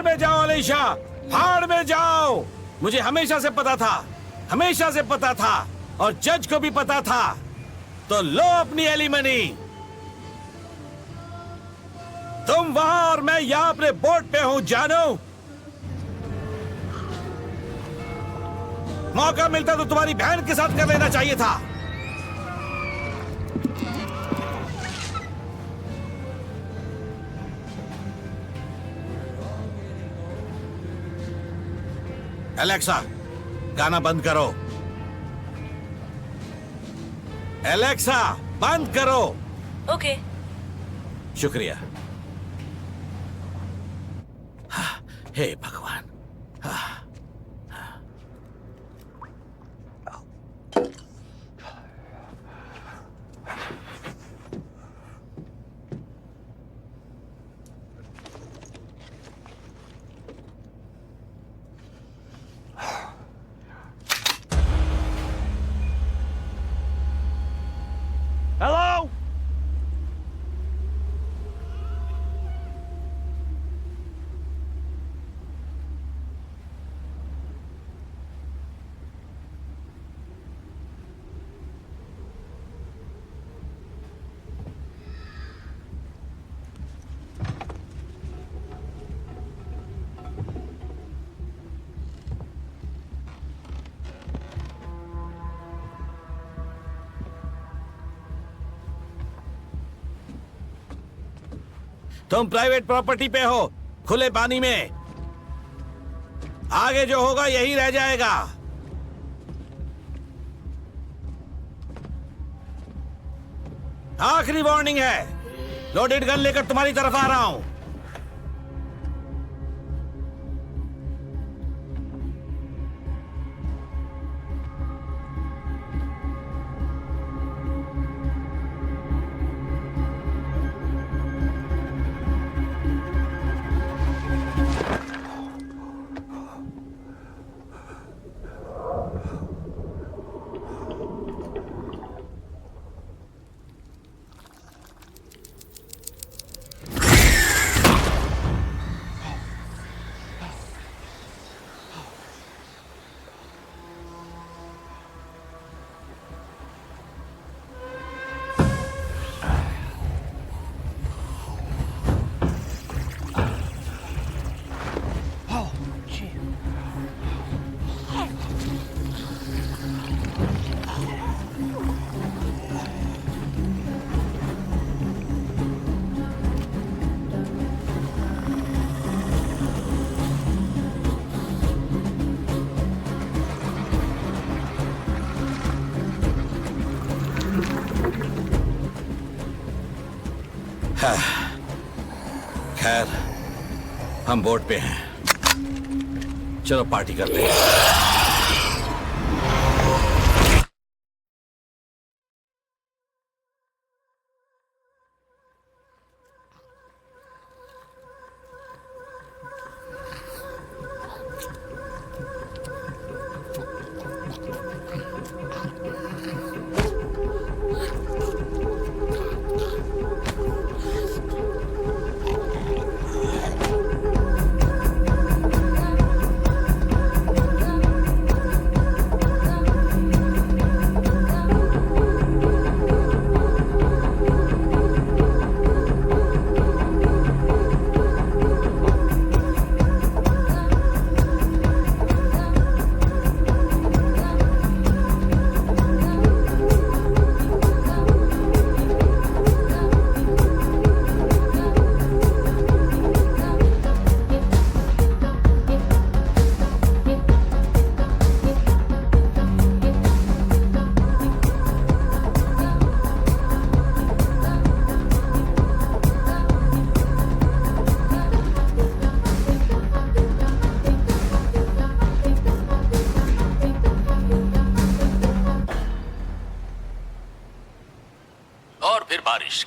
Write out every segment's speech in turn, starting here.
में जाओ अलीशा, भाड़ में जाओ। मुझे हमेशा से पता था, हमेशा से पता था, और जज को भी पता था। तो लो अपनी एलिमनी। तुम वहां और मैं यहां अपने बोट पे हूं, जानो। मौका मिलता तो तुम्हारी बहन के साथ कर लेना चाहिए था। एलेक्सा, गाना बंद करो। एलेक्सा, बंद करो। ओके। शुक्रिया। हे भगवान। Hello? तुम प्राइवेट प्रॉपर्टी पे हो, खुले पानी में। आगे जो होगा यही रह जाएगा। आखिरी वार्निंग है। लोडेड गन लेकर तुम्हारी तरफ आ रहा हूं। खैर, हम बोट पे हैं। चलो पार्टी करते हैं।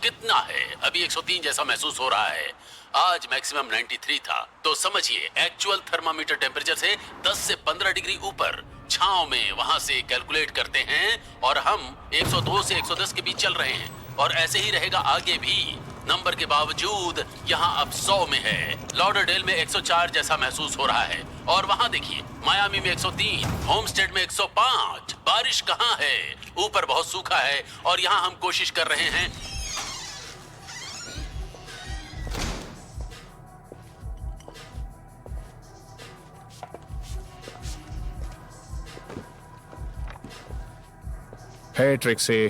कितना है? अभी 103 जैसा महसूस हो रहा है। आज मैक्सिमम 93 था, तो समझिए एक्चुअल थर्मामीटर टेम्परेचर से 10 से 15 डिग्री ऊपर। छांव में वहां से कैलकुलेट करते हैं और हम 102 से 110 के बीच चल रहे हैं और ऐसे ही रहेगा आगे भी। नंबर के बावजूद यहाँ अब 100 में है। लॉडरडेल में 104 जैसा महसूस हो रहा है। और वहाँ देखिए, मायामी में 103, होमस्टेड में 105। बारिश कहाँ है? ऊपर बहुत सूखा है और यहाँ हम कोशिश कर रहे हैं। हे ट्रिक्सी,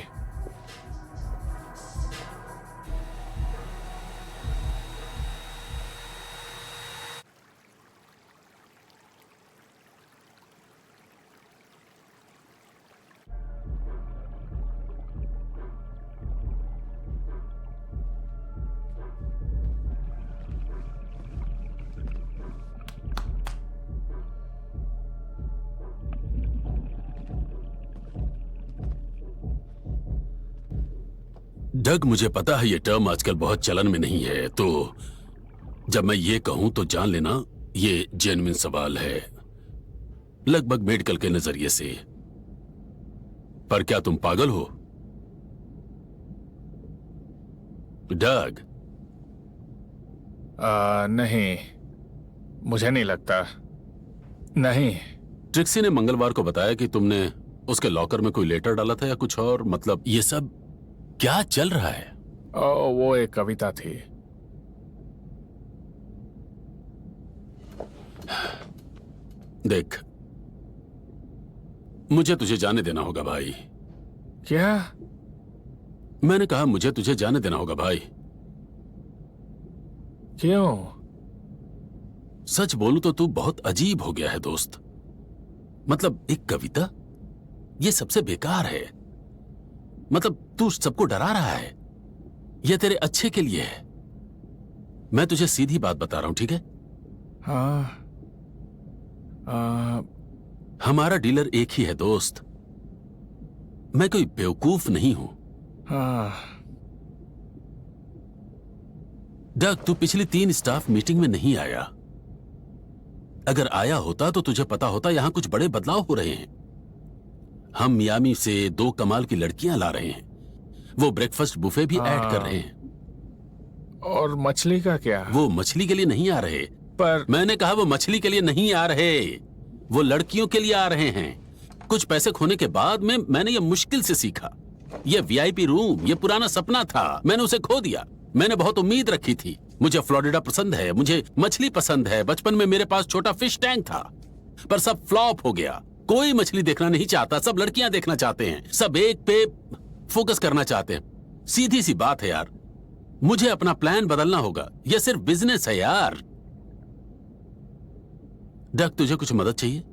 डग, मुझे पता है ये टर्म आजकल बहुत चलन में नहीं है, तो जब मैं ये कहूं तो जान लेना ये जेन्युइन सवाल है, लगभग मेडिकल के नजरिए से। पर क्या तुम पागल हो डग? नहीं, मुझे नहीं लगता। नहीं। ट्रिक्सी ने मंगलवार को बताया कि तुमने उसके लॉकर में कोई लेटर डाला था या कुछ और। मतलब ये सब क्या चल रहा है? वो एक कविता थी। देख, मुझे तुझे जाने देना होगा भाई। क्या? मैंने कहा मुझे तुझे जाने देना होगा भाई। क्यों? सच बोलूं तो तू बहुत अजीब हो गया है दोस्त। मतलब एक कविता, ये सबसे बेकार है। मतलब तू सबको डरा रहा है। यह तेरे अच्छे के लिए है। मैं तुझे सीधी बात बता रहा हूं, ठीक है? हाँ। हमारा डीलर एक ही है दोस्त। मैं कोई बेवकूफ नहीं हूं। हाँ। डग, तू पिछली 3 स्टाफ मीटिंग में नहीं आया। अगर आया होता तो तुझे पता होता यहां कुछ बड़े बदलाव हो रहे हैं। हम मियामी से 2 कमाल की लड़कियां ला रहे हैं। वो ब्रेकफास्ट बुफे भी ऐड कर रहे हैं। और मछली का क्या? वो मछली के लिए नहीं आ रहे। पर मैंने कहा वो मछली के लिए नहीं आ रहे, वो लड़कियों के लिए आ रहे हैं। कुछ पैसे खोने के बाद में मैंने ये मुश्किल से सीखा। ये वीआईपी रूम, ये पुराना सपना था, मैंने उसे खो दिया। मैंने बहुत उम्मीद रखी थी। मुझे फ्लोरिडा पसंद है, मुझे मछली पसंद है। बचपन में मेरे पास छोटा फिश टैंक था, पर सब फ्लॉप हो गया। कोई मछली देखना नहीं चाहता, सब लड़कियां देखना चाहते हैं। सब एक पे फोकस करना चाहते हैं। सीधी सी बात है यार, मुझे अपना प्लान बदलना होगा। यह सिर्फ बिजनेस है यार। डक, तुझे कुछ मदद चाहिए?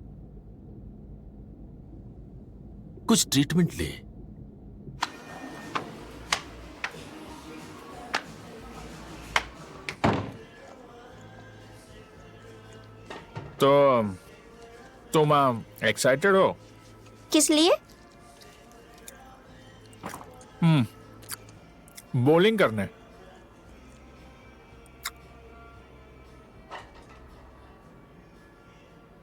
कुछ ट्रीटमेंट ले। तो तुम एक्साइटेड हो? किस लिए? बॉलिंग करने।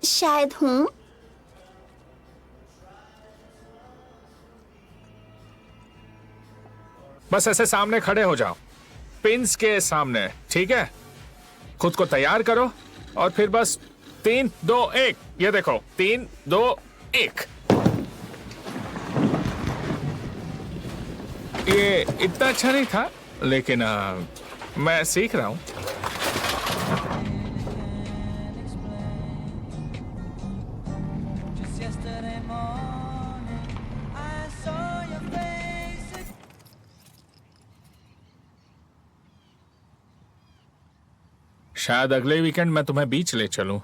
शायद हूँ। बस ऐसे सामने खड़े हो जाओ, पिंस के सामने, ठीक है? खुद को तैयार करो और फिर बस 3, 2, 1। ये देखो, 3, 2, 1। ये इतना अच्छा नहीं था, लेकिन मैं सीख रहा हूं। शायद अगले वीकेंड मैं तुम्हें बीच ले चलूं।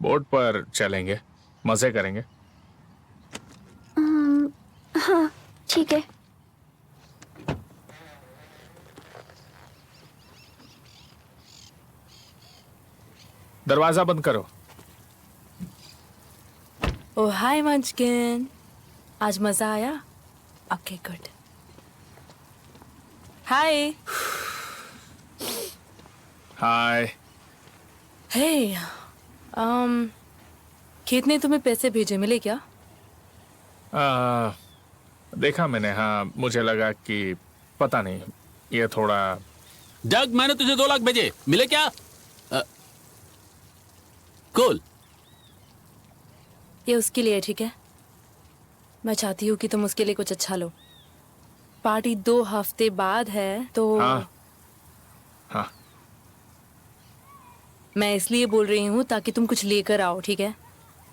बोट पर चलेंगे, मजे करेंगे। हाँ, ठीक है। दरवाजा बंद करो। ओह हाय मंचकिन, आज मजा आया? Okay good. हाय। हाय। हे, खेत ने तुम्हें पैसे भेजे, मिले क्या? देखा मैंने, हाँ। मुझे लगा कि पता नहीं, ये थोड़ा डग, मैंने तुझे 2 लाख भेजे, मिले क्या? कूल। ये उसके लिए है, ठीक है? मैं चाहती हूँ कि तुम उसके लिए कुछ अच्छा लो। पार्टी 2 हफ्ते बाद है तो हाँ हाँ मैं इसलिए बोल रही हूँ ताकि तुम कुछ लेकर आओ, ठीक है?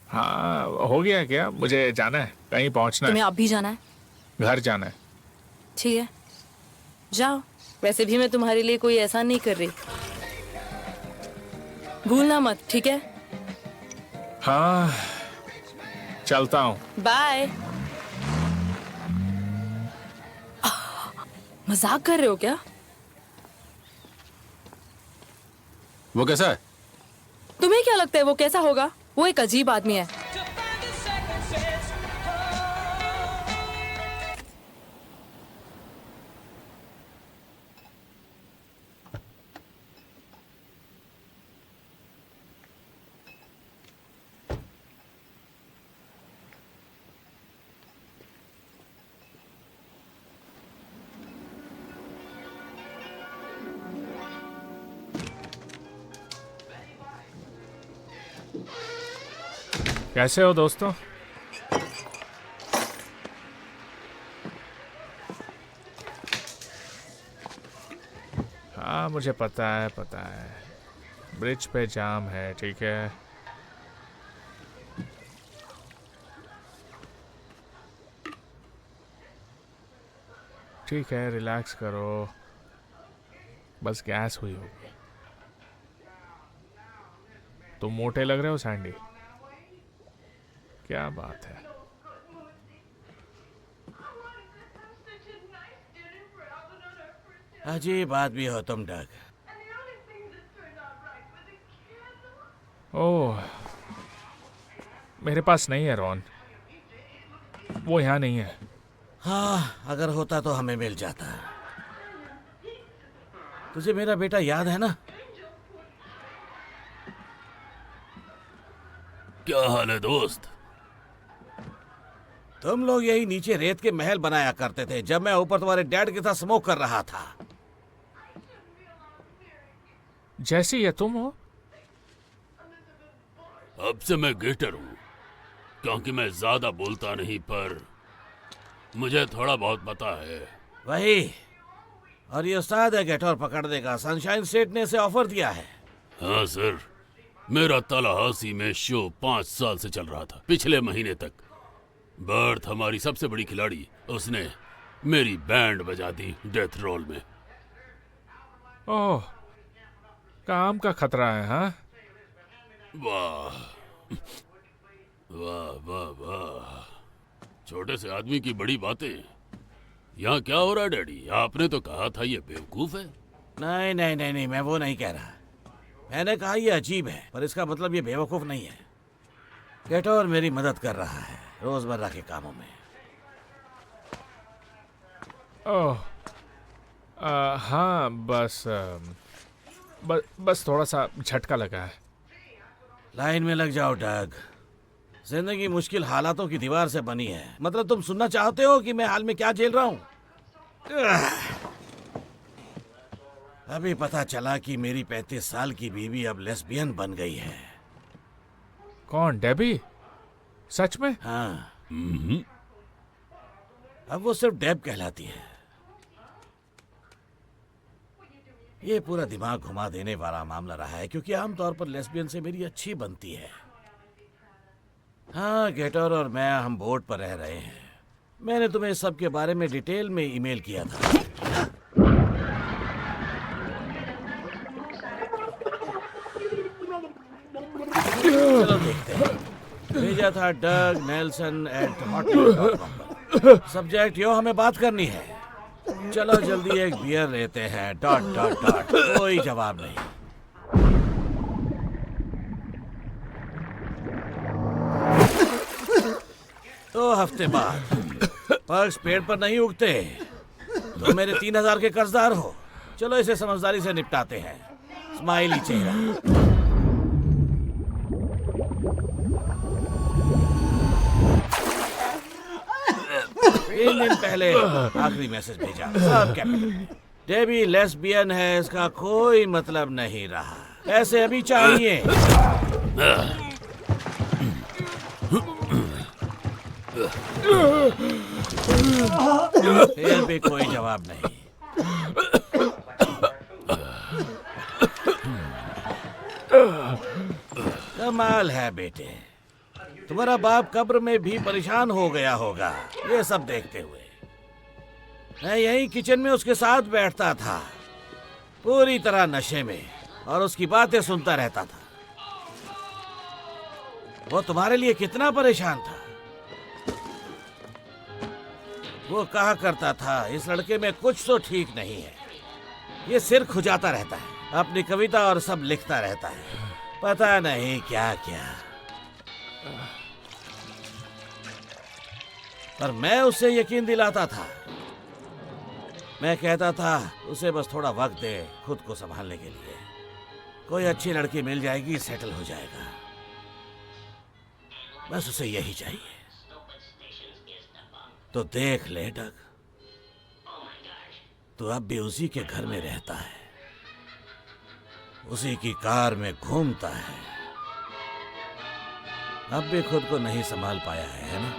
हाँ, हो गया क्या? मुझे जाना है, कहीं पहुंचना तुम्हें है, अब भी जाना है? घर जाना है। ठीक है, जाओ। वैसे भी मैं तुम्हारे लिए कोई ऐसा नहीं कर रही, भूलना मत, ठीक है? हाँ, चलता हूँ। बाय। मजाक कर रहे हो क्या? वो कैसा है? तुम्हें क्या लगता है वो कैसा होगा? वो एक अजीब आदमी है। कैसे हो दोस्तों? हाँ, मुझे पता है, पता है। ब्रिज पे जाम है, ठीक है। ठीक है, रिलैक्स करो, बस गैस हुई होगी। तुम मोटे लग रहे हो सैंडी। क्या बात है? अजीब आदमी हो तुम डग। ओह, मेरे पास नहीं है रॉन, वो यहाँ नहीं है। हाँ, अगर होता तो हमें मिल जाता। तुझे मेरा बेटा याद है ना? क्या हाल है दोस्त? तुम लोग यही नीचे रेत के महल बनाया करते थे जब मैं ऊपर तुम्हारे डैड के साथ स्मोक कर रहा था। जैसी ये तुम हो। अब से मैं गेटर हूँ, क्योंकि मैं ज्यादा बोलता नहीं, पर मुझे थोड़ा बहुत पता है। वही, और ये उस्ताद है गेटोर पकड़ने का। सनशाइन स्टेट ने इसे ऑफर दिया है। हाँ सर, मेरा तालाहासी में शो 5 साल से चल रहा था, पिछले महीने तक। बर्थ हमारी सबसे बड़ी खिलाड़ी, उसने मेरी बैंड बजा दी डेथ रोल में। ओह, काम का खतरा है, हाँ? वाह वाह वाह वाह, छोटे से आदमी की बड़ी बातें। यहाँ क्या हो रहा है डैडी? आपने तो कहा था ये बेवकूफ है। नहीं नहीं नहीं नहीं, मैं वो नहीं कह रहा। मैंने कहा ये अजीब है, पर इसका मतलब ये बेवकूफ नहीं है। गेटोर मेरी मदद कर रहा है रोजमर्रा के कामों में। ओह, हाँ, बस थोड़ा सा झटका लगा है। लाइन में लग जाओ डग। जिंदगी मुश्किल हालातों की दीवार से बनी है। मतलब तुम सुनना चाहते हो कि मैं हाल में क्या झेल रहा हूं? अभी पता चला कि मेरी 35 साल की बीवी अब लेस्बियन बन गई है। कौन, डेबी? सच में? हाँ, अब वो सिर्फ डेब कहलाती है। ये पूरा दिमाग घुमा देने वाला मामला रहा है, क्योंकि आमतौर पर लेस्बियन से मेरी अच्छी बनती है। हाँ, गेटर और मैं, हम बोट पर रह रहे हैं। मैंने तुम्हें इस सब के बारे में डिटेल में ईमेल किया था। चलो देखते हैं। भेजा था डग नेल्सन @hotmail.com पर। सब्जेक्ट यो हमें बात करनी है। चलो जल्दी एक बियर लेते हैं। ... कोई जवाब नहीं। 2 हफ्ते बाद। पर्क्स पेड़ पर नहीं उगते। तो मेरे 3000 के कर्जदार हो। चलो इसे समझदारी से निपटाते हैं। स्माइली चेहरा। 3 दिन पहले आखिरी मैसेज भेजा, सब कैपिटल में। डेबी लेस्बियन है इसका कोई मतलब नहीं रहा। ऐसे अभी चाहिए। फिर भी कोई जवाब नहीं। कमाल है बेटे, तुम्हारा बाप कब्र में भी परेशान हो गया होगा ये सब देखते हुए। मैं यही किचन में उसके साथ बैठता था, पूरी तरह नशे में, और उसकी बातें सुनता रहता था। वो तुम्हारे लिए कितना परेशान था। वो कहा करता था इस लड़के में कुछ तो ठीक नहीं है, ये सिर खुजाता रहता है, अपनी कविता और सब लिखता रहता है, पता नहीं क्या क्या। पर मैं उससे यकीन दिलाता था। मैं कहता था उसे बस थोड़ा वक्त दे खुद को संभालने के लिए, कोई अच्छी लड़की मिल जाएगी, सेटल हो जाएगा, बस उसे यही चाहिए। तो देख ले डग, तू अब भी उसी के घर में रहता है, उसी की कार में घूमता है, अब भी खुद को नहीं संभाल पाया है ना?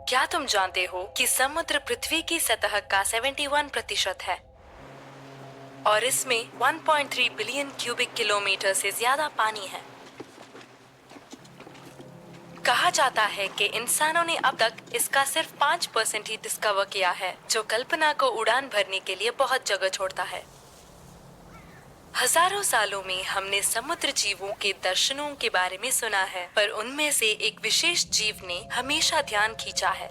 क्या तुम जानते हो कि समुद्र पृथ्वी की सतह का 71% है और इसमें 1.3 बिलियन क्यूबिक किलोमीटर से ज्यादा पानी है। कहा जाता है कि इंसानों ने अब तक इसका सिर्फ 5% ही डिस्कवर किया है, जो कल्पना को उड़ान भरने के लिए बहुत जगह छोड़ता है। हजारों सालों में हमने समुद्र जीवों के दर्शनों के बारे में सुना है, पर उनमें से एक विशेष जीव ने हमेशा ध्यान खींचा है।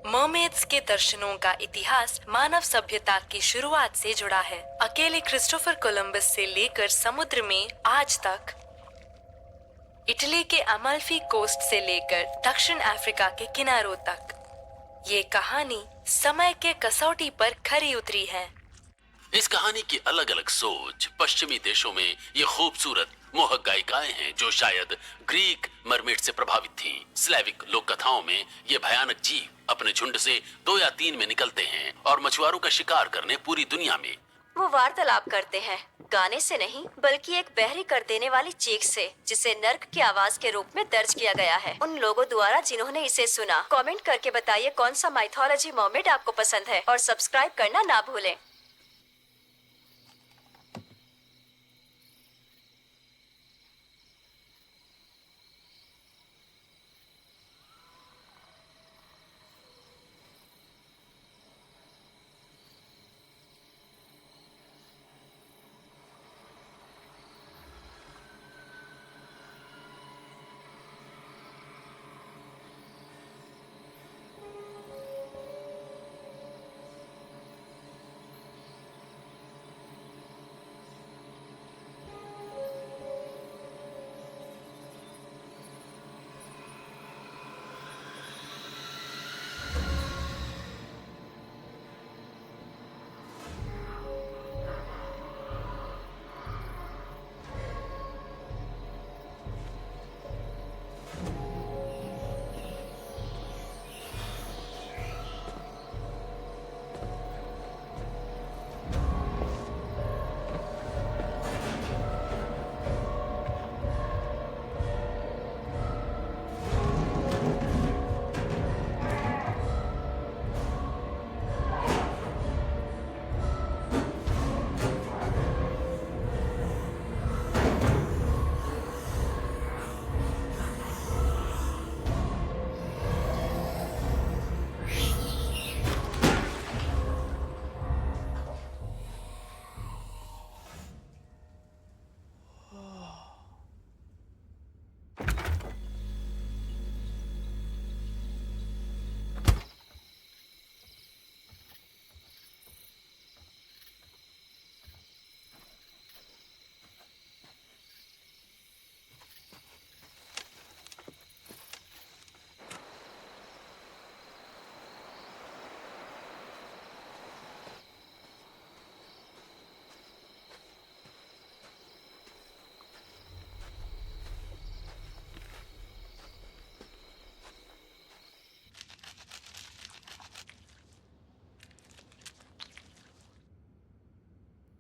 मरमेड्स के दर्शनों का इतिहास मानव सभ्यता की शुरुआत से जुड़ा है। अकेले क्रिस्टोफर कोलंबस से लेकर समुद्र में आज तक, इटली के अमाल्फी कोस्ट से लेकर दक्षिण अफ्रीका के किनारों तक, ये कहानी समय के कसौटी पर खरी उतरी है। इस कहानी की अलग अलग सोच पश्चिमी देशों में ये खूबसूरत मोहक गायिकाएं हैं जो शायद ग्रीक मरमेड से प्रभावित थीं। स्लेविक लोक कथाओं में ये भयानक जीव अपने झुंड से 2 या 3 में निकलते हैं और मछुआरों का शिकार करने पूरी दुनिया में। वो वार्तालाप करते हैं, गाने से नहीं बल्कि एक बहरी कर देने वाली चीख से, जिसे नर्क की आवाज के रूप में दर्ज किया गया है उन लोगों द्वारा जिन्होंने इसे सुना। कमेंट करके बताइए कौन सा माइथोलॉजी मरमेड आपको पसंद है और सब्सक्राइब करना ना भूलें।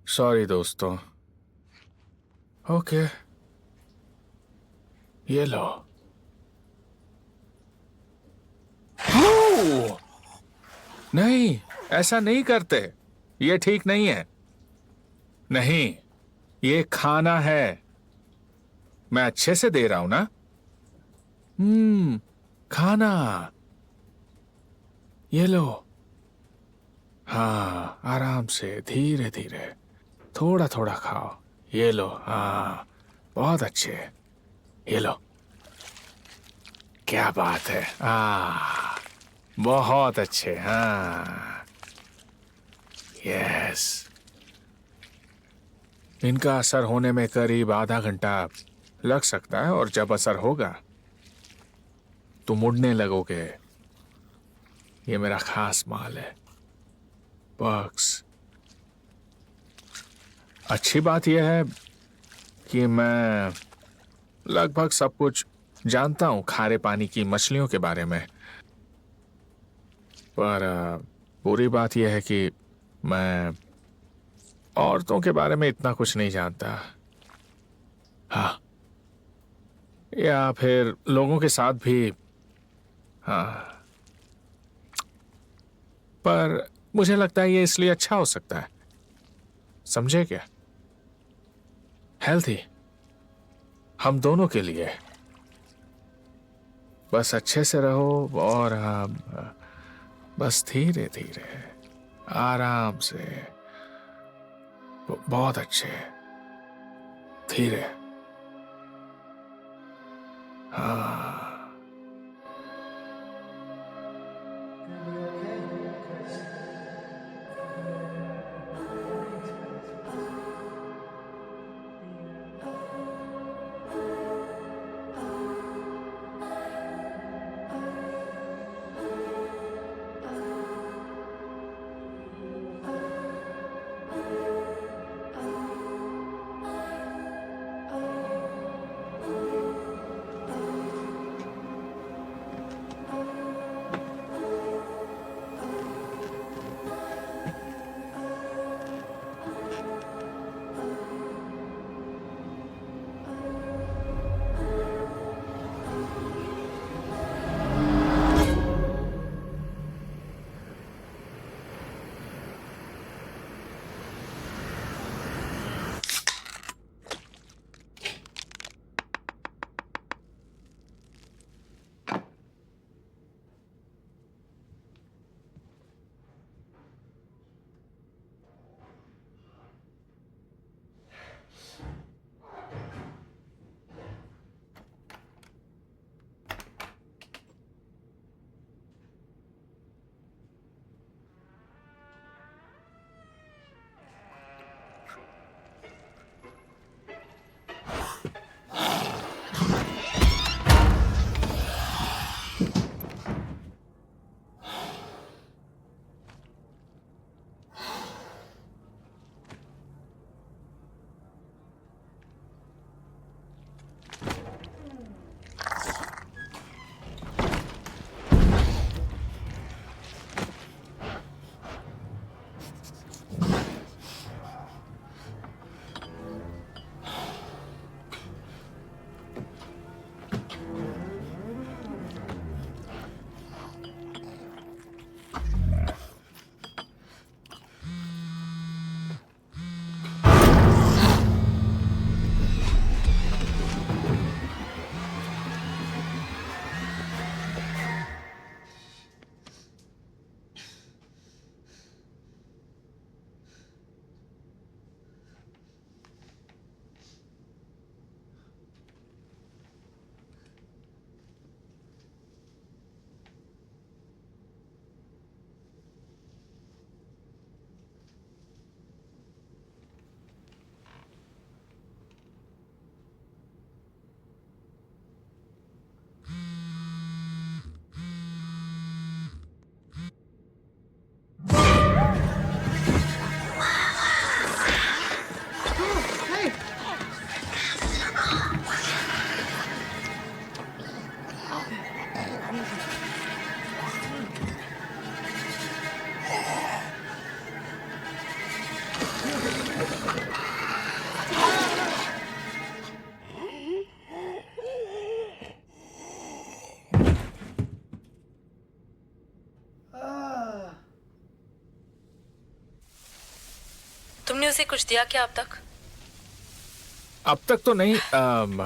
सॉरी दोस्तों। ओके, ये लो। नहीं, ऐसा नहीं करते, ये ठीक नहीं है। नहीं, ये खाना है, मैं अच्छे से दे रहा हूं ना। खाना, ये लो। हाँ, आराम से, धीरे धीरे, थोड़ा थोड़ा खाओ। ये लो। हाँ, बहुत अच्छे, ये लो। क्या बात है। बहुत अच्छे। हाँ, यस। इनका असर होने में करीब आधा घंटा लग सकता है, और जब असर होगा तो मुड़ने लगोगे। ये मेरा खास माल है, बग्स। अच्छी बात यह है कि मैं लगभग सब कुछ जानता हूं खारे पानी की मछलियों के बारे में, पर बुरी बात यह है कि मैं औरतों के बारे में इतना कुछ नहीं जानता। हाँ, या फिर लोगों के साथ भी। हाँ, पर मुझे लगता है ये इसलिए अच्छा हो सकता है, समझे क्या? हेल्थी, हम दोनों के लिए। बस अच्छे से रहो, और बस धीरे धीरे, आराम से। बहुत अच्छे। धीरे। हाँ। तुमने उसे कुछ दिया क्या अब तक? अब तक तो नहीं।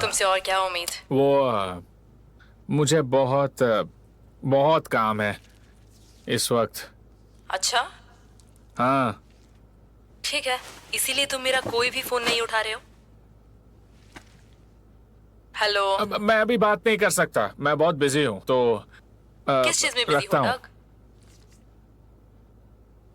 तुमसे और क्या उम्मीद? वो मुझे बहुत बहुत काम है इस वक्त। अच्छा, हाँ। ठीक है, इसीलिए तुम मेरा कोई भी फोन नहीं उठा रहे हो? हेलो? मैं अभी बात नहीं कर सकता, मैं बहुत बिजी हूँ, तो किस चीज में बिजी रखता हो हूँ। डग?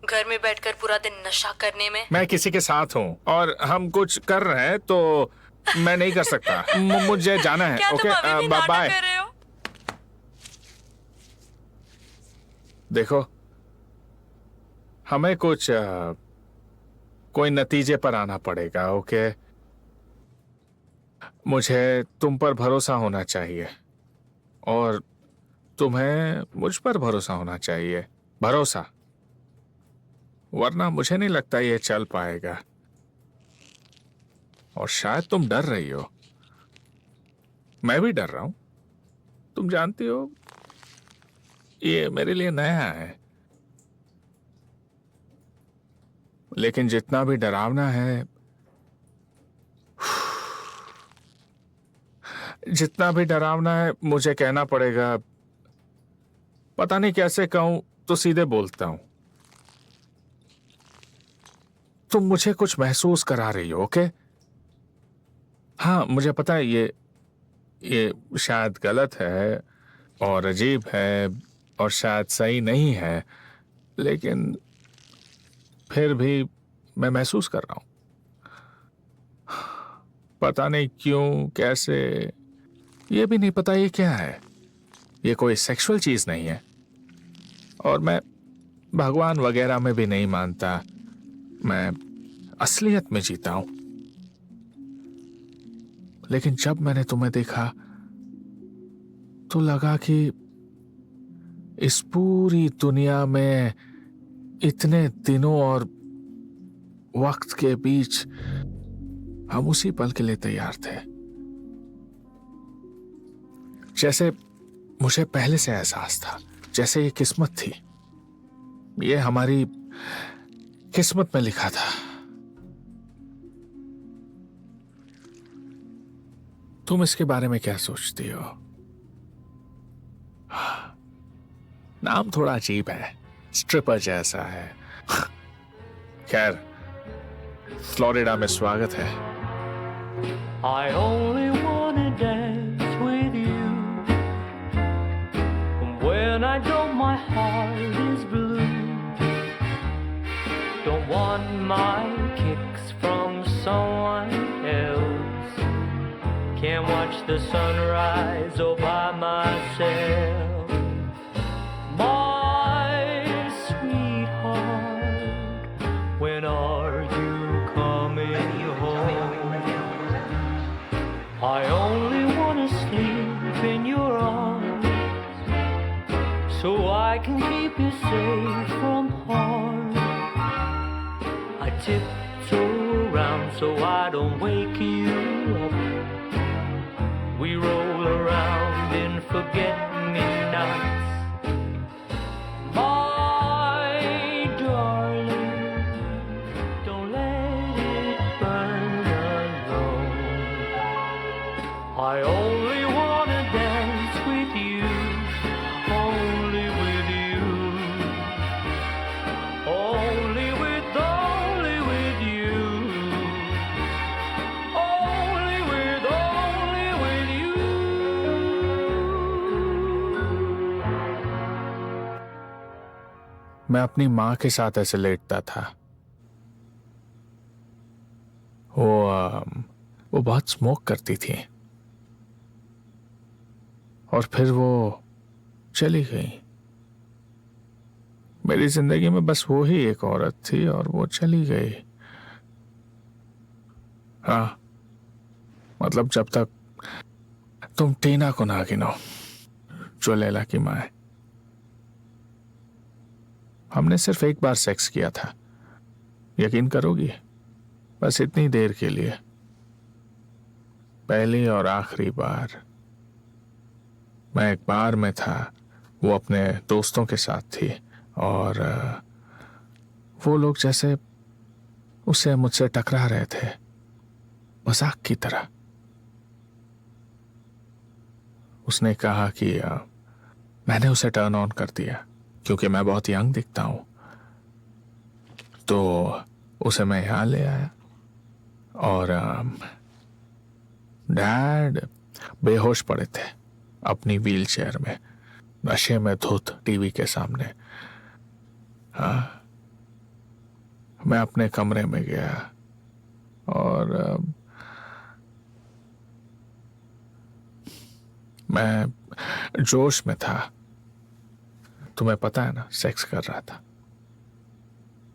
घर में बैठकर पूरा दिन नशा करने में? मैं किसी के साथ हूँ और हम कुछ कर रहे हैं, तो मैं नहीं कर सकता। मुझे जाना है। क्या ओके, तुम अभी भी नाटक बाय। कर रहे हो? देखो, हमें कुछ कोई नतीजे पर आना पड़ेगा। ओके, मुझे तुम पर भरोसा होना चाहिए और तुम्हें मुझ पर भरोसा होना चाहिए। भरोसा, वरना मुझे नहीं लगता ये चल पाएगा। और शायद तुम डर रही हो, मैं भी डर रहा हूं। तुम जानती हो, ये मेरे लिए नया है, लेकिन जितना भी डरावना है, जितना भी डरावना है, मुझे कहना पड़ेगा। पता नहीं कैसे कहूं, तो सीधे बोलता हूं। तुम मुझे कुछ महसूस करा रही हो। ओके, हाँ, मुझे पता है ये शायद गलत है और अजीब है और शायद सही नहीं है, लेकिन फिर भी मैं महसूस कर रहा हूं। पता नहीं क्यों, कैसे, ये भी नहीं पता ये क्या है। ये कोई सेक्सुअल चीज नहीं है और मैं भगवान वगैरह में भी नहीं मानता। मैं असलियत में जीता हूं। लेकिन जब मैंने तुम्हें देखा तो लगा कि इस पूरी दुनिया में इतने दिनों और वक्त के बीच हम उसी पल के लिए तैयार थे। जैसे मुझे पहले से एहसास था, जैसे ये किस्मत थी, ये हमारी किस्मत में लिखा था। तुम इसके बारे में क्या सोचती हो? नाम थोड़ा अजीब है, स्ट्रिपर जैसा है। खैर, फ्लोरिडा में स्वागत है। I only wanna dance with you. When I don't, my heart is blue. Don't want my kicks from someone else. Can't watch the sunrise all by myself. My sweetheart, when are you coming home? I only wanna sleep in your arms, so I can keep you safe from harm. I tiptoe around so I don't wake you up. We roll around in forget-me-nots. My darling, don't let it burn alone. I only wanna dance with you, only with you, only with you, only with you. मैं अपनी माँ के साथ ऐसे लेटता था। वो बहुत smoke करती थी और फिर वो चली गई। मेरी जिंदगी में बस वो ही एक औरत थी और वो चली गई। हाँ, मतलब जब तक तुम टीना को ना गिनो, जो लैला की माँ है। हमने सिर्फ एक बार सेक्स किया था, यकीन करोगी? बस इतनी देर के लिए, पहली और आखिरी बार। मैं एक बार में था, वो अपने दोस्तों के साथ थी और वो लोग जैसे उसे मुझसे टकरा रहे थे, मजाक की तरह। उसने कहा कि मैंने उसे टर्न ऑन कर दिया क्योंकि मैं बहुत यंग दिखता हूं, तो उसे मैं यहां ले आया और डैड बेहोश पड़े थे अपनी व्हीलचेयर में, नशे में धुत टीवी के सामने। हाँ, मैं अपने कमरे में गया और मैं जोश में था। तुम्हें पता है ना, सेक्स कर रहा था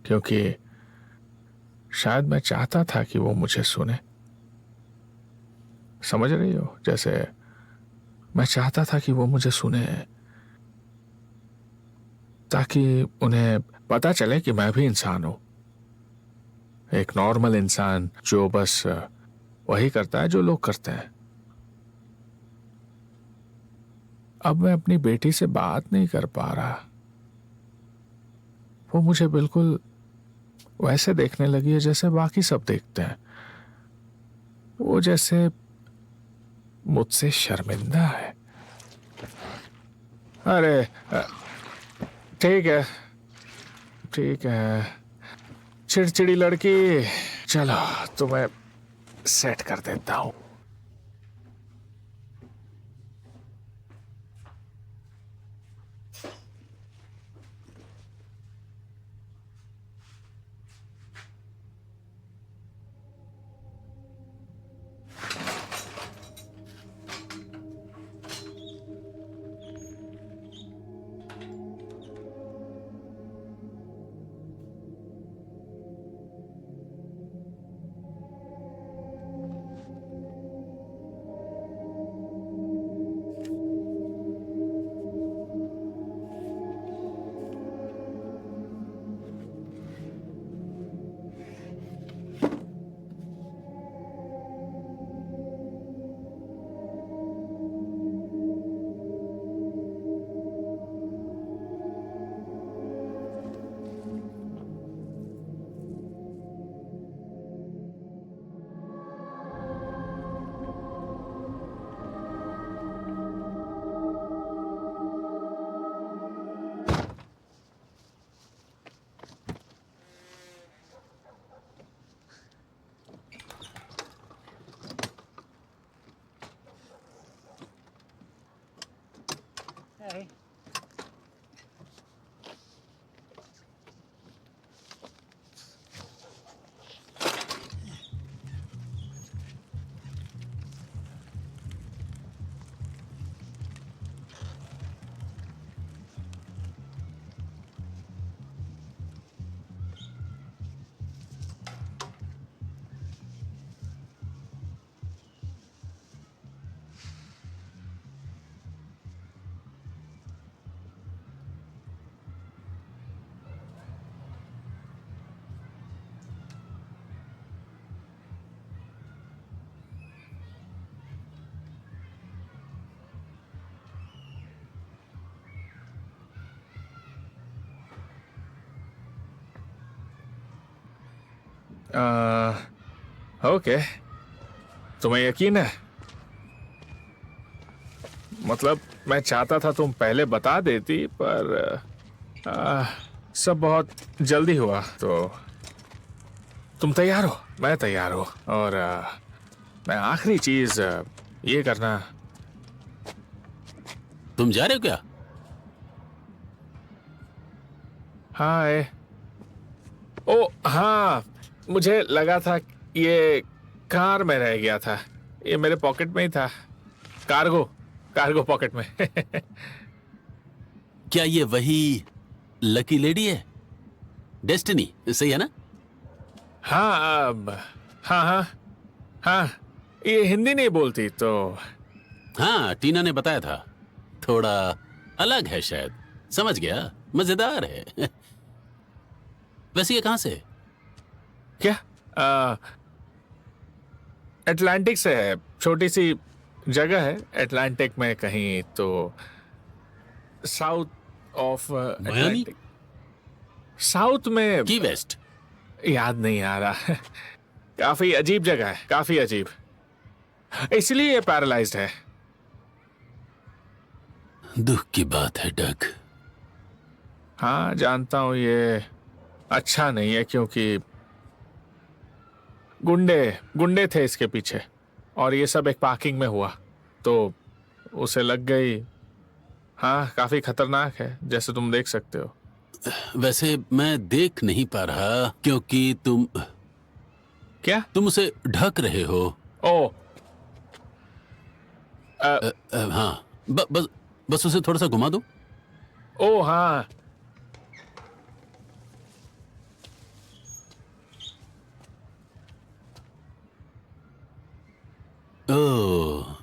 क्योंकि शायद मैं चाहता था कि वो मुझे सुने। समझ रही हो? जैसे मैं चाहता था कि वो मुझे सुने ताकि उन्हें पता चले कि मैं भी इंसान हूं, एक नॉर्मल इंसान जो बस वही करता है जो लोग करते हैं। अब मैं अपनी बेटी से बात नहीं कर पा रहा। वो मुझे बिल्कुल वैसे देखने लगी है जैसे बाकी सब देखते हैं। वो जैसे मुझसे शर्मिंदा है। अरे ठीक है ठीक है, चिड़चिड़ी लड़की, चलो तुम्हें सेट कर देता हूं। ओके, तुम्हें यकीन है? मतलब मैं चाहता था तुम पहले बता देती, पर सब बहुत जल्दी हुआ। तो तुम तैयार हो? मैं तैयार हूँ। और मैं आखिरी चीज ये करना। तुम जा रहे हो क्या? हाँ ओ हाँ, मुझे लगा था ये कार में रह गया था। ये मेरे पॉकेट में ही था। कार्गो पॉकेट में। क्या ये वही लकी लेडी है? डेस्टिनी, सही है ना? हाँ हाँ, ये हिंदी नहीं बोलती तो। हाँ, टीना ने बताया था। थोड़ा अलग है शायद। समझ गया, मजेदार है। वैसे ये कहां से? क्या? अटलांटिक से है। छोटी सी जगह है अटलांटिक में कहीं, तो साउथ ऑफ अटलांटिक। साउथ में की वेस्ट। याद नहीं आ रहा। काफी अजीब जगह है, काफी अजीब। इसलिए ये पैरालाइज्ड है। दुख की बात है डग। हाँ जानता हूं, ये अच्छा नहीं है, क्योंकि गुंडे थे इसके पीछे, और ये सब एक पार्किंग में हुआ तो उसे लग गई। हाँ, काफी खतरनाक है, जैसे तुम देख सकते हो। वैसे मैं देख नहीं पा रहा क्योंकि तुम उसे ढक रहे हो। ओ हाँ, बस उसे थोड़ा सा घुमा दो। ओ हाँ, ओह,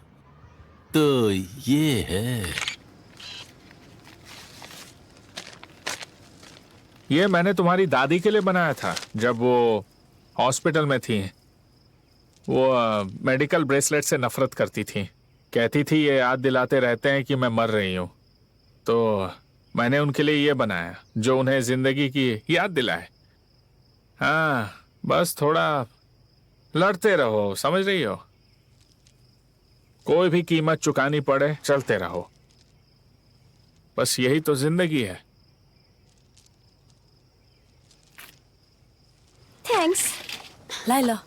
तो ये है। ये मैंने तुम्हारी दादी के लिए बनाया था जब वो हॉस्पिटल में थी। वो मेडिकल ब्रेसलेट से नफरत करती थी। कहती थी ये याद दिलाते रहते हैं कि मैं मर रही हूँ। तो मैंने उनके लिए ये बनाया जो उन्हें जिंदगी की याद दिलाए। हाँ, बस थोड़ा लड़ते रहो, समझ रही हो? कोई भी कीमत चुकानी पड़े, चलते रहो। बस यही तो जिंदगी है। थैंक्स। लाइला,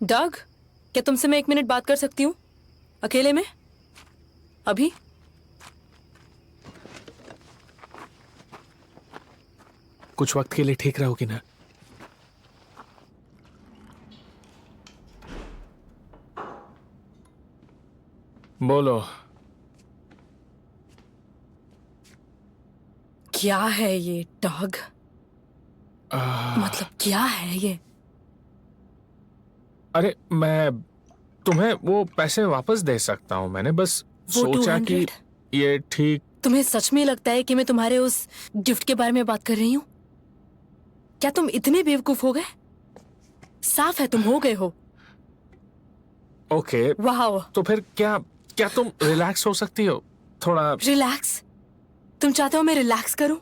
डग, क्या तुमसे मैं 1 मिनट बात कर सकती हूँ अकेले में? अभी? कुछ वक्त के लिए ठीक रहोगी ना? बोलो। क्या है ये डॉग? मतलब क्या है ये? अरे मैं तुम्हें वो पैसे वापस दे सकता हूँ। मैंने बस वो सोचा कि 200? ये ठीक। तुम्हें सच में लगता है कि मैं तुम्हारे उस गिफ्ट के बारे में बात कर रही हूँ? क्या तुम इतने बेवकूफ हो गए? साफ है तुम हो गए हो। ओके, वाह। तो फिर क्या क्या तुम रिलैक्स हो सकती हो थोड़ा? रिलैक्स? तुम चाहते हो मैं रिलैक्स करूं?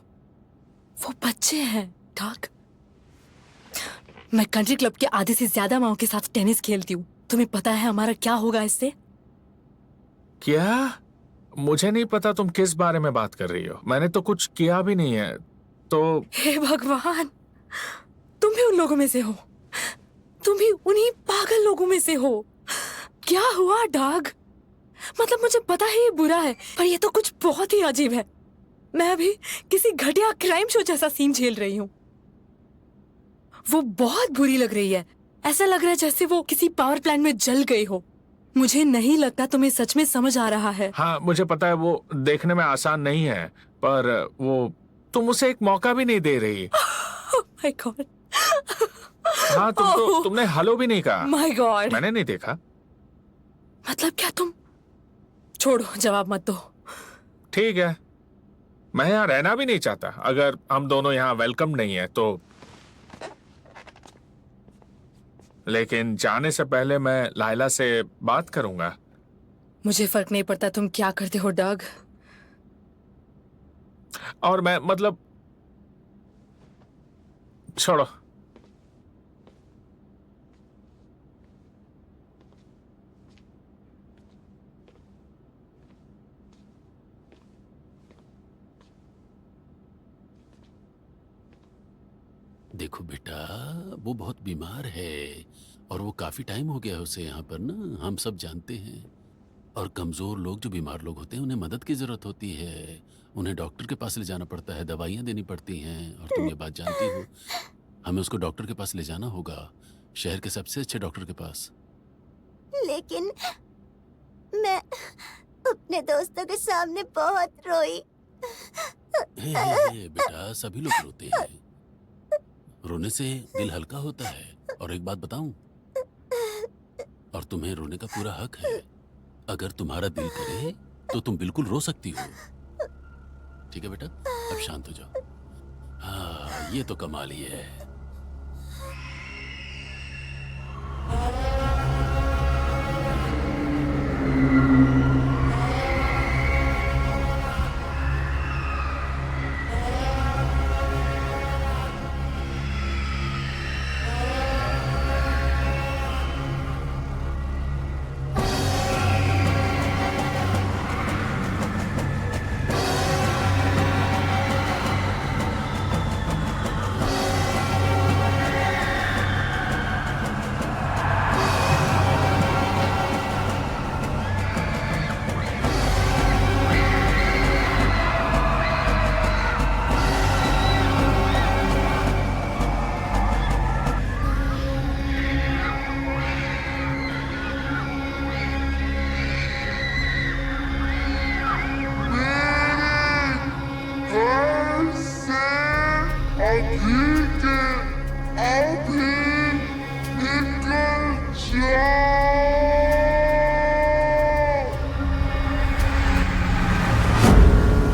वो बच्चे हैं डॉग। मैं कंट्री क्लब के आधे से ज्यादा माओ के साथ टेनिस खेलती हूँ। तुम्हें पता है हमारा क्या होगा इससे? क्या? मुझे नहीं पता तुम किस बारे में बात कर रही हो। मैंने तो कुछ किया भी नहीं है। तो हे भगवान, तुम भी उन लोगों में से हो। तुम भी उन्हीं पागल लोगों में से हो। क्या हुआ डॉग? मतलब मुझे पता है ये बुरा है, पर ये तो कुछ बहुत ही अजीब है। मैं अभी किसी घटिया क्राइम शो जैसा सीन झेल रही हूँ। वो बहुत बुरी लग रही है। ऐसा लग रहा है जैसे वो किसी पावर प्लांट में जल गई हो। मुझे नहीं लगता तुम्हें सच में समझ आ रहा है। हाँ, मुझे पता है वो देखने में आसान नहीं है, पर वो तुम उसे एक मौका भी नहीं दे रही। My God. हाँ, तुमने हेलो भी नहीं कहा। My God. मैंने नहीं देखा। मतलब क्या तुम? छोड़ो, जवाब मत दो। ठीक है, मैं यहाँ रहना भी नहीं चाहता अगर हम दोनों यहाँ वेलकम नहीं है तो। लेकिन जाने से पहले मैं लायला से बात करूंगा। मुझे फर्क नहीं पड़ता तुम क्या करते हो डॉग। और मैं मतलब छोड़ो। देखो बेटा, वो बहुत बीमार है और वो काफी टाइम हो गया है उसे यहाँ पर ना, हम सब जानते हैं। और कमजोर लोग, जो बीमार लोग होते हैं, उन्हें मदद की जरूरत होती है। उन्हें डॉक्टर के पास ले जाना पड़ता है, दवाइयाँ देनी पड़ती हैं। और तुम ये बात जानती हो। हमें उसको डॉक्टर के पास ले जाना होगा, शहर के सबसे अच्छे डॉक्टर के पास। लेकिन मैं अपने दोस्तों के सामने बहुत रोई। हे बेटा, सभी लोग रोते हैं। रोने से दिल हल्का होता है। और एक बात बताऊं, और तुम्हें रोने का पूरा हक है। अगर तुम्हारा दिल करे तो तुम बिल्कुल रो सकती हो। ठीक है बेटा, अब शांत हो जाओ। हाँ, ये तो कमाल ही है।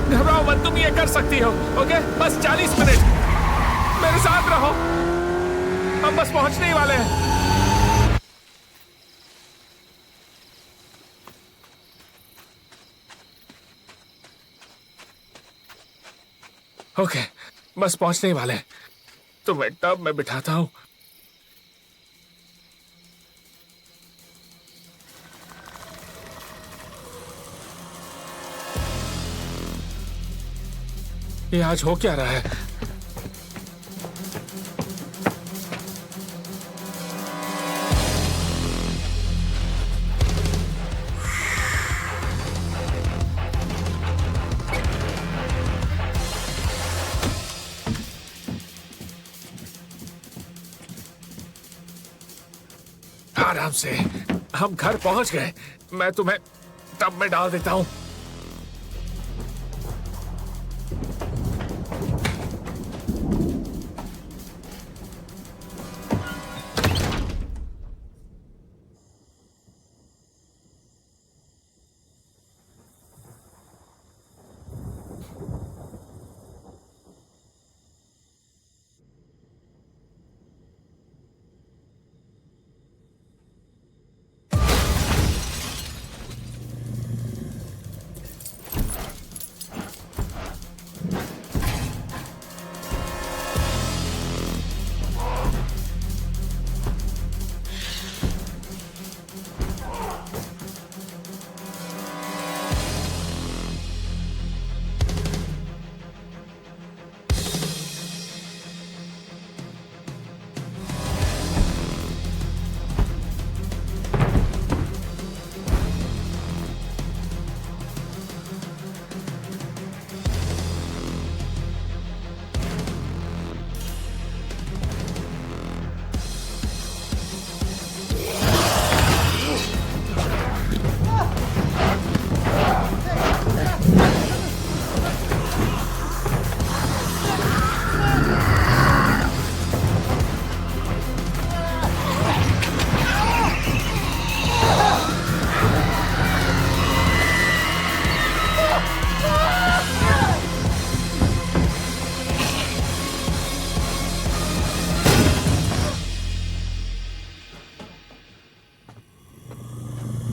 घबराओ मत, तुम ये कर सकती हो। ओके, बस 40 मिनट मेरे साथ रहो। हम बस पहुंचने ही वाले हैं। ओके, बस पहुंचने ही वाले हैं। तुम्हें टब में बिठाता हूं। ये आज हो क्या रहा है? आराम से, हम घर पहुंच गए। मैं तुम्हें टब में डाल देता हूं।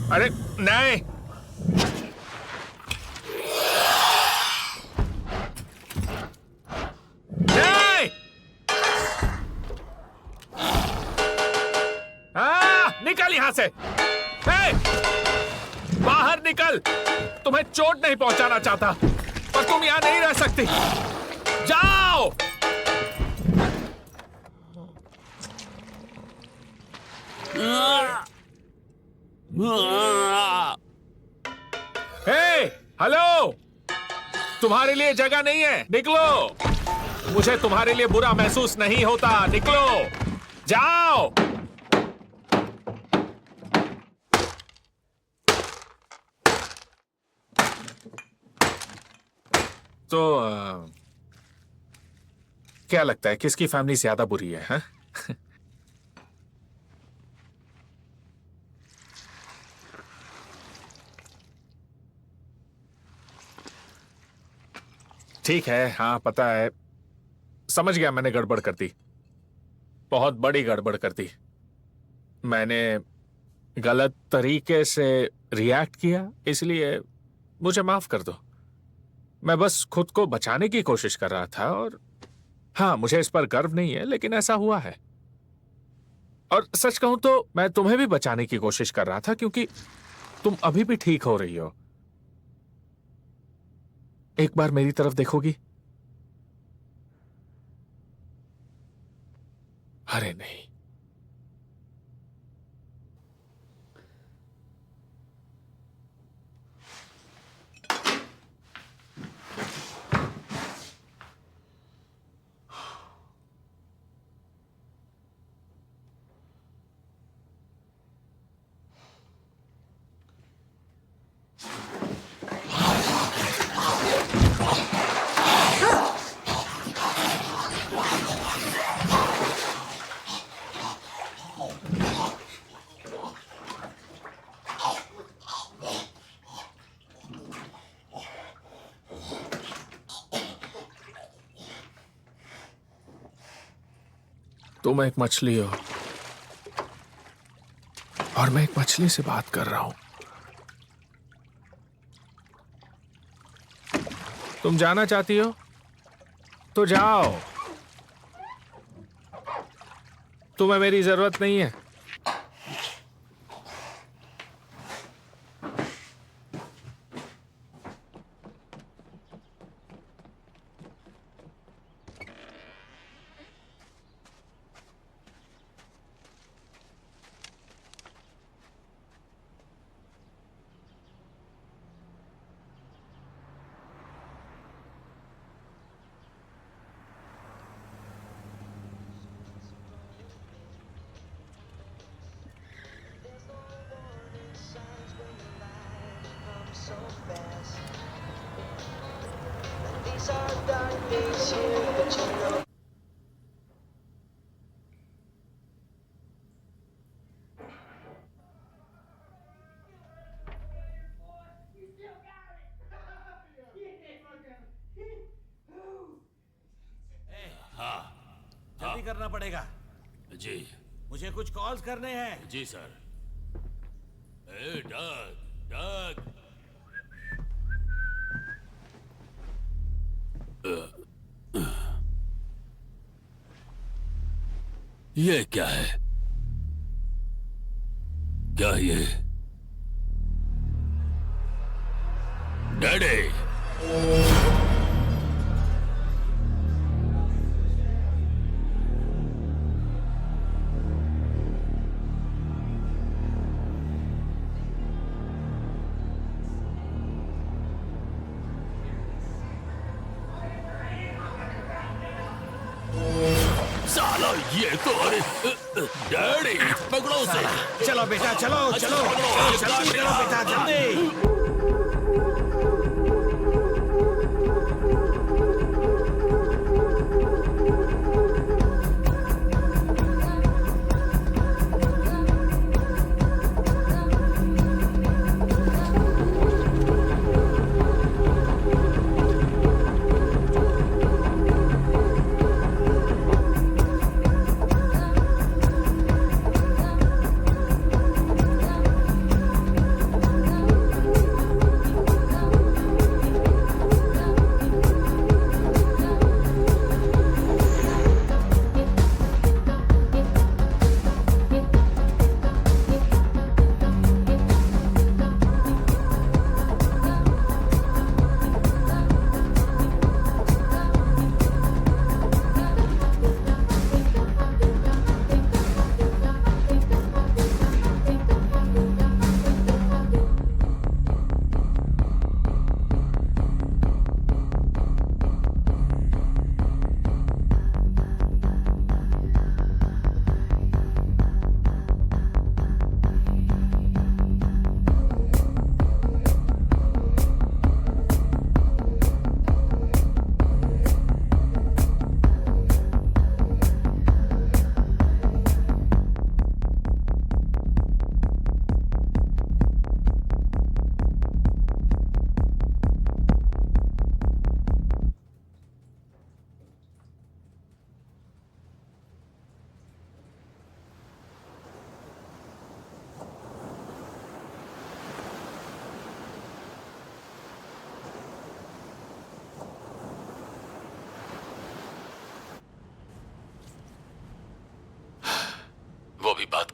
अरे नहीं, नहीं! निकल यहां से। हे! बाहर निकल। तुम्हें चोट नहीं पहुंचाना चाहता, पर तुम यहां नहीं रह सकती। जाओ। हे, हेलो, तुम्हारे लिए जगह नहीं है, निकलो। मुझे तुम्हारे लिए बुरा महसूस नहीं होता, निकलो, जाओ। तो क्या लगता है किसकी फैमिली ज्यादा बुरी है, हाँ? ठीक है, हाँ पता है, समझ गया, मैंने गड़बड़ कर दी, बहुत बड़ी गड़बड़ कर दी। मैंने गलत तरीके से रिएक्ट किया, इसलिए मुझे माफ कर दो। मैं बस खुद को बचाने की कोशिश कर रहा था, और हाँ, मुझे इस पर गर्व नहीं है, लेकिन ऐसा हुआ है। और सच कहूं तो मैं तुम्हें भी बचाने की कोशिश कर रहा था, क्योंकि तुम अभी भी ठीक हो रही हो। एक बार मेरी तरफ देखोगी? अरे नहीं, तुम एक मछली हो और मैं एक मछली से बात कर रहा हूं। तुम जाना चाहती हो तो जाओ, तुम्हें मेरी जरूरत नहीं है। जल्दी करना पड़ेगा। जी मुझे कुछ कॉल्स करने हैं। जी सर। ए डग, डग। ये क्या है? क्या ये? डैडी! साला ये तो, अरे डैडी पकड़ो उसे। चलो बेटा, चलो चलो जल्दी करो बेटा, जल्दी।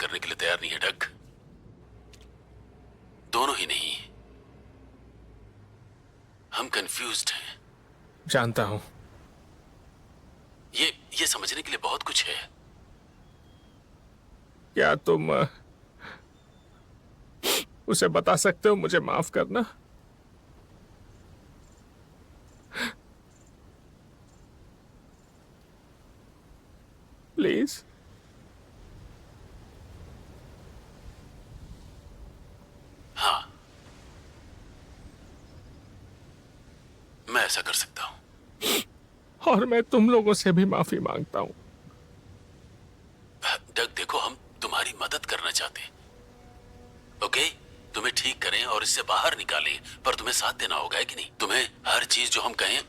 करने के लिए तैयार नहीं है डग। दोनों ही नहीं, हम कंफ्यूज्ड हैं। जानता हूं। ये समझने के लिए बहुत कुछ है। क्या तुम उसे बता सकते हो मुझे माफ करना? प्लीज। हाँ, मैं ऐसा कर सकता हूं। और मैं तुम लोगों से भी माफी मांगता हूं। डग देखो, हम तुम्हारी मदद करना चाहते हैं, ओके? तुम्हें ठीक करें और इससे बाहर निकालें, पर तुम्हें साथ देना होगा, है कि नहीं? तुम्हें हर चीज जो हम कहें।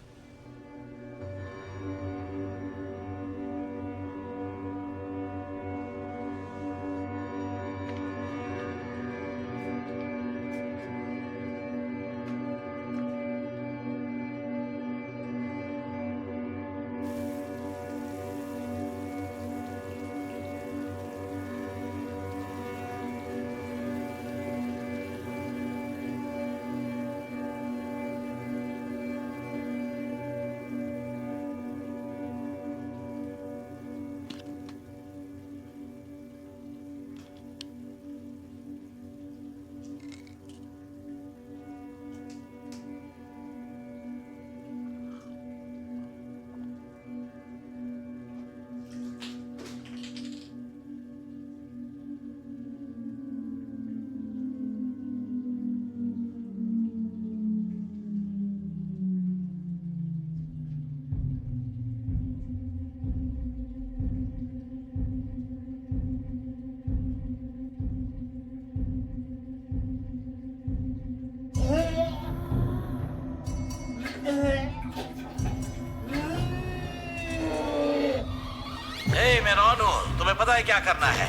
हे, मैं रॉन हूं। तुम्हें पता है क्या करना है?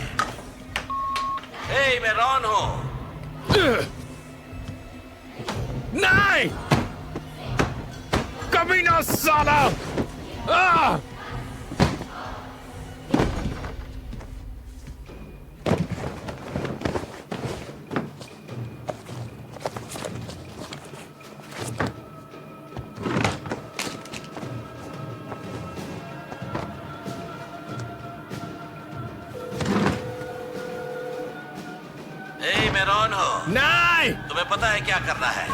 हे, मैं रॉन हूं। नहीं, कभी ना साला। हे, मैं रॉन हूं। नहीं। तुम्हें पता है क्या करना है?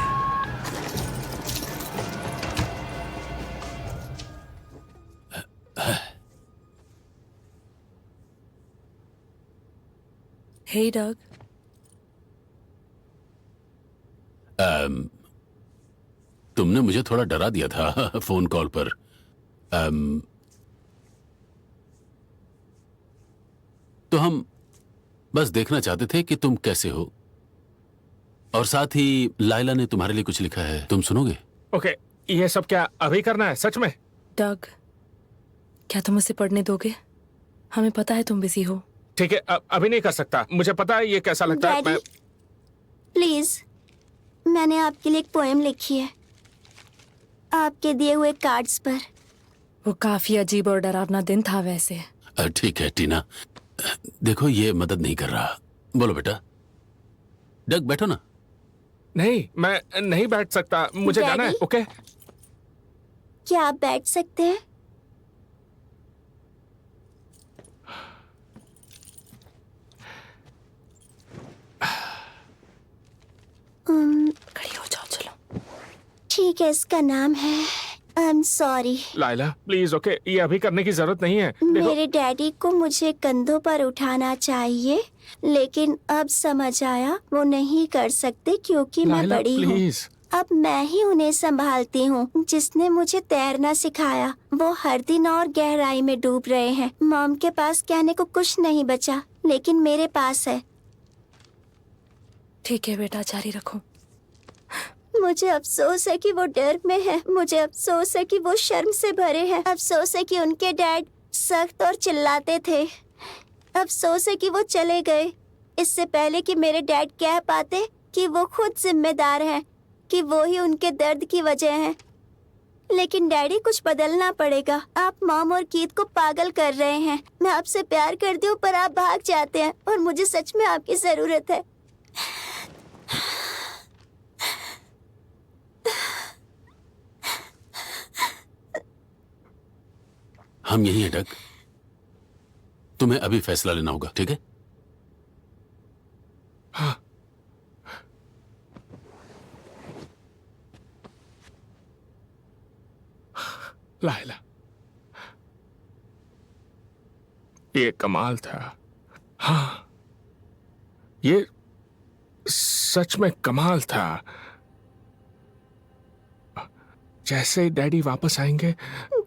Hey, Doug. तुमने मुझे थोड़ा डरा दिया था फोन कॉल पर। तो हम बस देखना चाहते थे कि तुम कैसे हो, और साथ ही लाइला ने तुम्हारे लिए कुछ लिखा है, तुम सुनोगे? ओके, ये सब क्या अभी करना है सच में? डग, क्या तुम उसे पढ़ने दोगे? हमें पता है तुम बिजी हो। ठीक है, अभी नहीं कर सकता। मुझे पता है ये कैसा लगता है। डैडी, प्लीज, मैंने आपके लिए एक पोएम लिखी है, आपके दिए हुए कार्ड्स पर। वो काफी अजीब और डरावना दिन था वैसे। ठीक है टीना, देखो ये मदद नहीं कर रहा। बोलो बेटा। डग बैठो ना। नहीं, मैं नहीं बैठ सकता, मुझे जाना है। डैडी? ओके, क्या आप बैठ सकते हैं? खड़ी हो जाओ, चलो। ठीक है, इसका नाम है I am sorry. Laila please. Okay, ये अभी करने की जरूरत नहीं है। देखो, मेरे डैडी को मुझे कंधों पर उठाना चाहिए, लेकिन अब समझ आया वो नहीं कर सकते क्योंकि मैं लाइला बड़ी हूँ। प्लीज। अब मैं ही उन्हें संभालती हूँ। जिसने मुझे तैरना सिखाया वो हर दिन और गहराई में डूब रहे हैं। मॉम के पास कहने को कुछ नहीं बचा, लेकिन मेरे पास है। ठीक है बेटा, जारी रखो। मुझे अफसोस है कि वो डर में है। मुझे अफसोस है कि वो शर्म से भरे हैं। अफसोस है कि उनके डैड सख्त और चिल्लाते थे। अफसोस है कि वो चले गए इससे पहले कि मेरे डैड कह पाते कि वो खुद जिम्मेदार हैं, कि वो ही उनके दर्द की वजह है। लेकिन डैडी कुछ बदलना पड़ेगा। आप मॉम और कीथ को पागल कर रहे हैं। मैं आपसे प्यार करती हूँ पर आप भाग जाते हैं और मुझे सच में आपकी जरूरत है। हम यही हैं डग। तुम्हें अभी फैसला लेना होगा, ठीक है? हाँ। लायला, ये कमाल था। हाँ, ये सच में कमाल था। जैसे डैडी वापस आएंगे।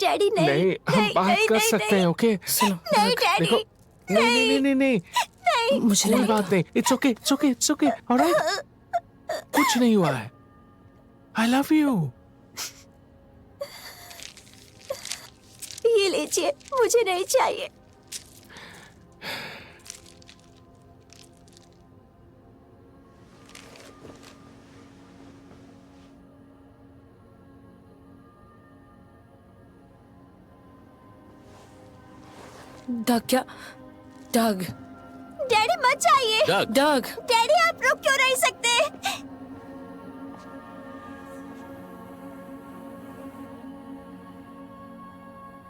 डैडी नहीं, हम बात कर सकते हैं, ओके? नहीं डैडी, देखो, नहीं, मुझे कोई बात नहीं। It's okay, alright. कुछ नहीं हुआ है। I love you. ये लीजिए, मुझे नहीं चाहिए। डग क्या? डग, डैडी मत जाइए। डग, डग, डैडी आप रुक क्यों नहीं सकते?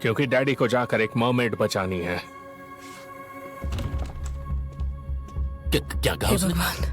क्योंकि डैडी को जाकर एक मर्मेड बचानी है। क्या कहा हे उसने? भगवान।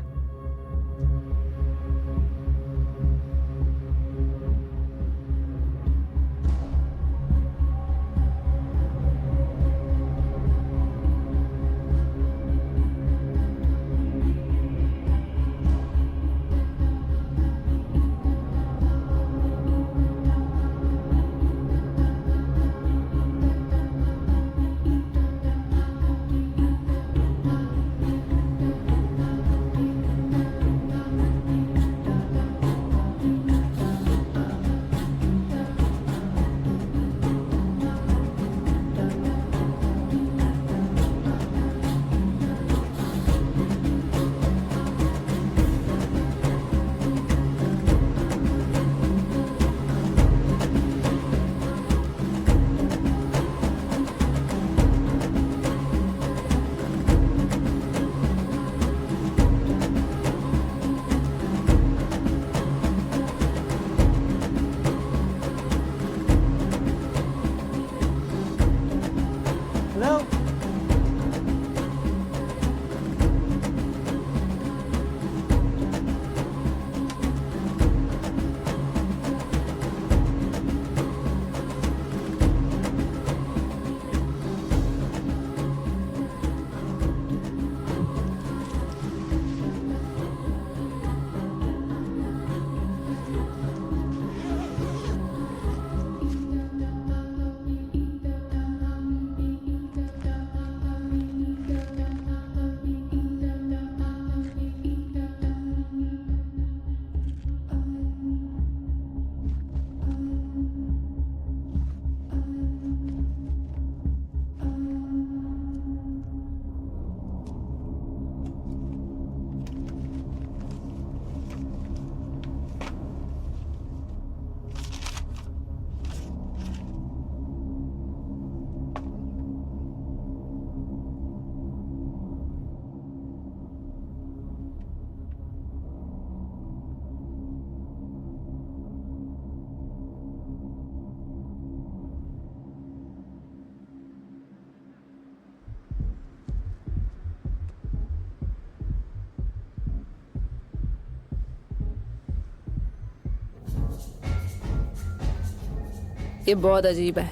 ये बहुत अजीब है।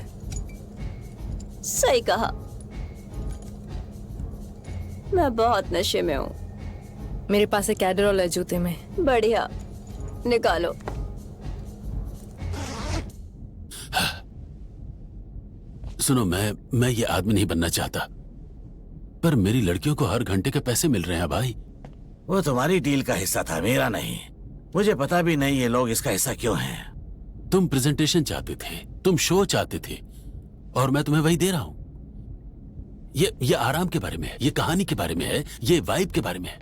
सही कहा। मैं बहुत नशे में हूँ। मेरे पास एक एडरॉल है जूते में। बढ़िया, निकालो। सुनो, मैं ये आदमी नहीं बनना चाहता, पर मेरी लड़कियों को हर घंटे के पैसे मिल रहे हैं भाई। वो तुम्हारी डील का हिस्सा था, मेरा नहीं। मुझे पता भी नहीं ये लोग इसका हिस्सा क्यों हैं। तुम प्रेजेंटेशन चाहते थे, तुम शो चाहते थे, और मैं तुम्हें वही दे रहा हूं। ये आराम के बारे में है, ये कहानी के बारे में है, ये वाइब के बारे में है।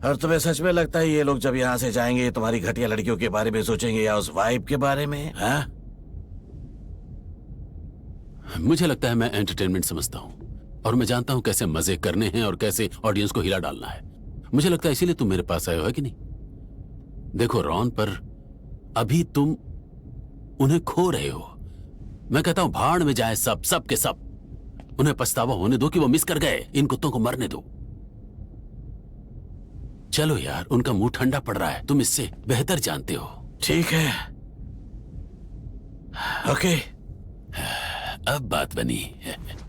और तुम्हें सच में लगता है ये लोग जब यहाँ से जाएंगे तुम्हारी घटिया लड़कियों के बारे में सोचेंगे या उस वाइब के बारे में? हाँ? मुझे लगता है मैं एंटरटेनमेंट समझता हूँ और मैं जानता हूँ कैसे मजे करने हैं और कैसे ऑडियंस को हिला डालना है। मुझे लगता है इसीलिए तुम मेरे पास आए हो, है कि नहीं? देखो रॉन, पर अभी तुम उन्हें खो रहे हो। मैं कहता हूं भाड़ में जाए सब के सब। उन्हें पछतावा होने दो कि वो मिस कर गए। इन कुत्तों को मरने दो। चलो यार, उनका मुंह ठंडा पड़ रहा है, तुम इससे बेहतर जानते हो। ठीक है, ओके। अब बात बनी।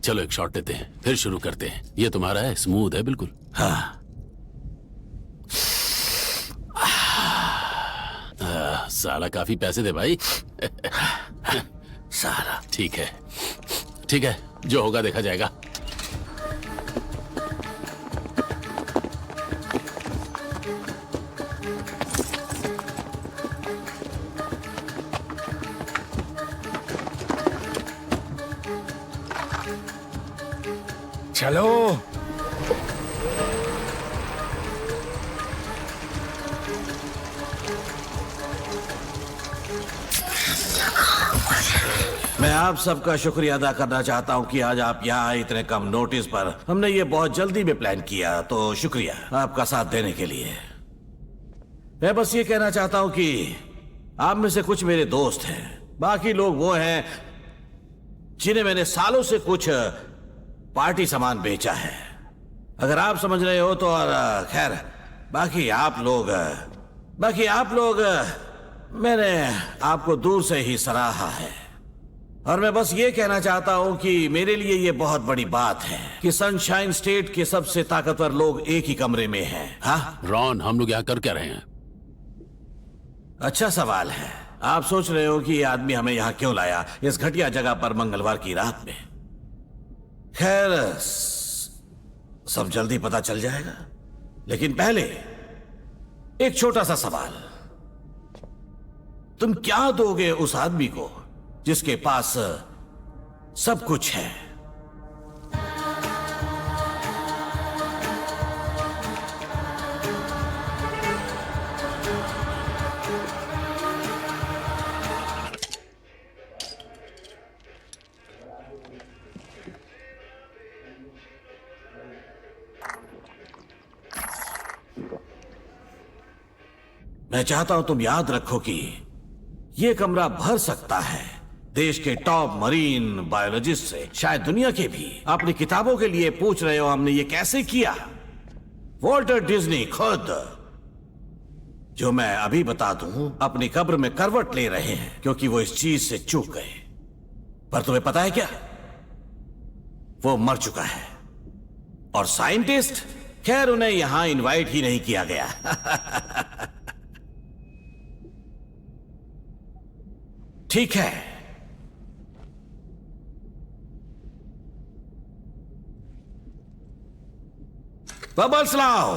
चलो एक शॉट लेते हैं, फिर शुरू करते हैं। ये तुम्हारा है, स्मूथ है बिल्कुल। हाँ, साला काफी पैसे दे भाई। साला। ठीक है, ठीक है, जो होगा देखा जाएगा। चलो। मैं आप सबका शुक्रिया अदा करना चाहता हूं कि आज आप यहाँ आए इतने कम नोटिस पर। हमने ये बहुत जल्दी में प्लान किया, तो शुक्रिया आपका साथ देने के लिए। मैं बस ये कहना चाहता हूं कि आप में से कुछ मेरे दोस्त हैं, बाकी लोग वो हैं जिन्हें मैंने सालों से कुछ पार्टी सामान बेचा है। अगर आप समझ रहे हो तो। और खैर, बाकी आप लोग मैंने आपको दूर से ही सराहा है। और मैं बस ये कहना चाहता हूं कि मेरे लिए ये बहुत बड़ी बात है कि सनशाइन स्टेट के सबसे ताकतवर लोग एक ही कमरे में हैं। हाँ रॉन, हम लोग यहाँ कर क्या रहे हैं? अच्छा सवाल है। आप सोच रहे हो कि ये आदमी हमें यहाँ क्यों लाया, इस घटिया जगह पर मंगलवार की रात में। खैर, सब जल्दी पता चल जाएगा, लेकिन पहले एक छोटा सा सवाल। तुम क्या दोगे उस आदमी को जिसके पास सब कुछ है? मैं चाहता हूं तुम याद रखो कि यह कमरा भर सकता है देश के टॉप मरीन बायोलॉजिस्ट से, शायद दुनिया के भी। अपनी किताबों के लिए पूछ रहे हो हमने ये कैसे किया? वॉल्टर डिज्नी खुद, जो मैं अभी बता दूं, अपनी कब्र में करवट ले रहे हैं क्योंकि वो इस चीज से चूक गए। पर तुम्हें पता है क्या, वो मर चुका है। और साइंटिस्ट, खैर उन्हें यहां इनवाइट ही नहीं किया गया। ठीक है, बबल्स लाओ।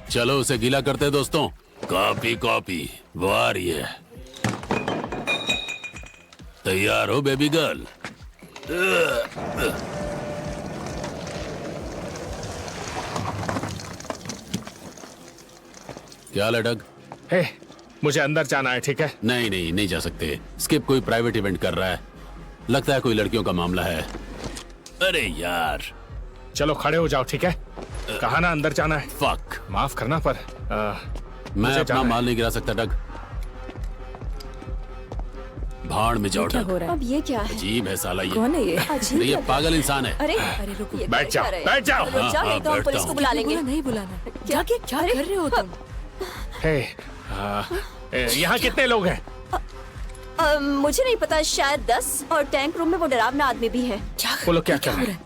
चलो उसे गीला करते हैं दोस्तों। कॉपी कॉपी, वो आ रही है। तैयार हो बेबी गर्ल? क्या लटक? हे, मुझे अंदर जाना है, ठीक है? नहीं नहीं, नहीं जा सकते। स्किप कोई प्राइवेट इवेंट कर रहा है, लगता है कोई लड़कियों का मामला है। अरे यार, चलो खड़े हो जाओ, ठीक है? कहा ना अंदर जाना है। फक, माफ करना, पर मैं अपना माल नहीं गिरा सकता डग। भाड़ में जाओ डग। अब ये क्या है? अजीब है साला ये। कौन है ये? ये पागल इंसान है। अरे अरे रुको, ये बैठ जाओ, क्या रहे? बैठ जाओ। रुक जाओ, नहीं तो हम बैठता पुलिस को हूँ। बुला लेंगे। नहीं बुलाना। क्या क्या कर रहे हो तुम? हे, यहाँ कितने लोग हैं? मुझे नहीं पता, शायद 10। और टैंक रूम में वो डरावना आदमी भी है। वो लोग क्या कर रहे हैं?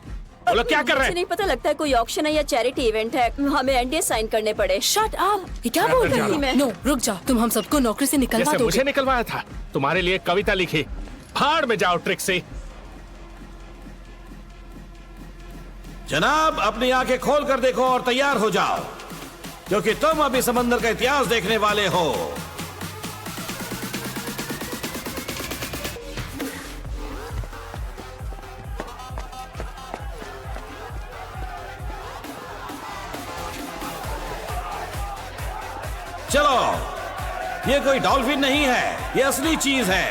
वो लोग क्या कर रहे मुझे हैं? नहीं पता, लगता है कोई ऑक्शन है या चैरिटी इवेंट है। हमें एनडीए साइन करने पड़े। Shut up! ये क्या बोल रही मैं- हो? नो, रुक जाओ। तुम हम सबको नौकरी से निकलवा जैसे दोगे। मुझे निकलवाया था। तुम्हारे लिए कविता लिखी। भाड़ में जाओ ट्रिक्सी। जनाब, अपनी आंखें खोल कर देखो और तैयार हो जाओ, क्योंकि तुम अभी समंदर का इतिहास देखने वाले हो। चलो, ये कोई डॉल्फिन नहीं है, ये असली चीज है।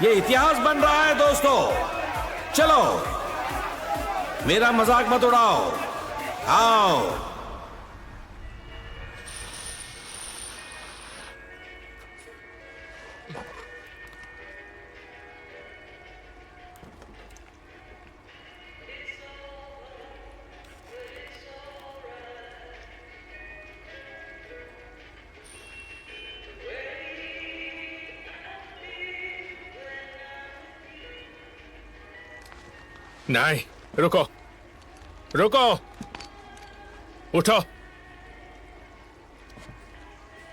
ये इतिहास बन रहा है दोस्तों। चलो, मेरा मजाक मत उड़ाओ, आओ। नहीं, रुको, रुको, उठो।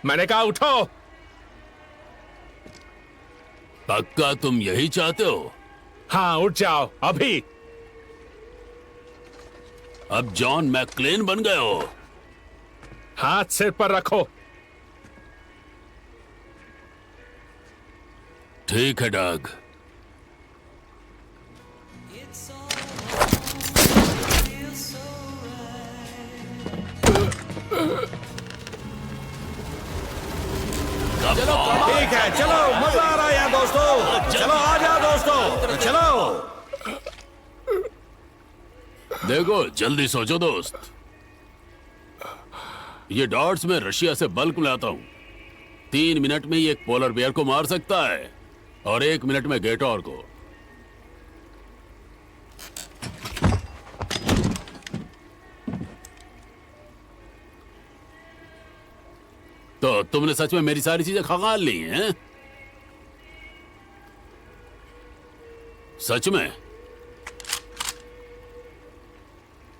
मैंने कहा उठो। पक्का तुम यही चाहते हो? हाँ, उठ जाओ अभी। अब जॉन मैक्लेन बन गए हो? हाथ सिर पर रखो। ठीक है डग। ठीक है, चलो, मजा आ रहा है यार दोस्तों। चलो आ जाओ दोस्तों, चलो। देखो, जल्दी सोचो दोस्त। ये डॉट्स में रशिया से बल्क लाता हूं। 3 मिनट में ही एक पोलर बेयर को मार सकता है और 1 मिनट में गेटोर को। तो तुमने सच में मेरी सारी चीजें खंगाल ली हैं? सच में?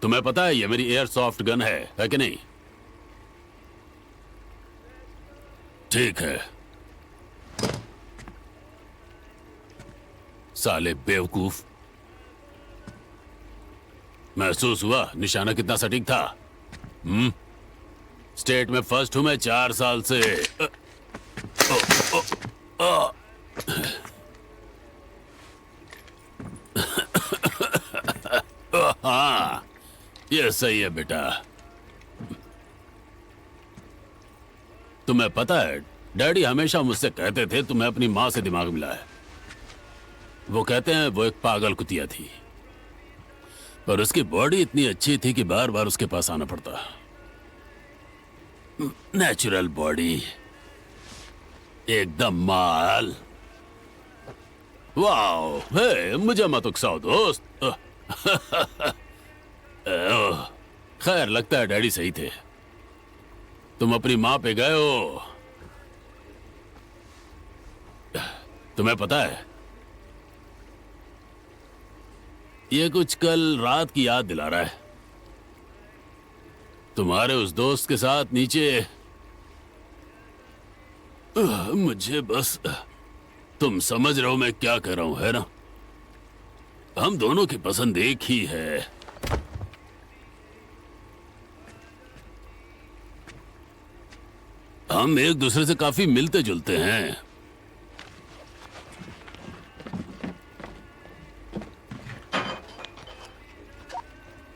तुम्हें पता है ये मेरी एयर सॉफ्ट गन है कि नहीं? ठीक है। साले बेवकूफ। महसूस हुआ निशाना कितना सटीक था? स्टेट में फर्स्ट हूं मैं 4 साल से। हाँ, ये सही है बेटा। तुम्हें पता है, डैडी हमेशा मुझसे कहते थे तुम्हें अपनी माँ से दिमाग मिला है। वो कहते हैं वो एक पागल कुतिया थी, पर उसकी बॉडी इतनी अच्छी थी कि बार बार उसके पास आना पड़ता। नेचुरल बॉडी, एकदम माल। वाओ, हे, मुझे मत उकसाओ दोस्त। खैर, लगता है डैडी सही थे। तुम अपनी माँ पे गए हो। तुम्हें पता है, ये कुछ कल रात की याद दिला रहा है। तुम्हारे उस दोस्त के साथ नीचे। मुझे बस, तुम समझ रहे हो मैं क्या कह रहा हूं, है ना? हम दोनों की पसंद एक ही है। हम एक दूसरे से काफी मिलते जुलते हैं।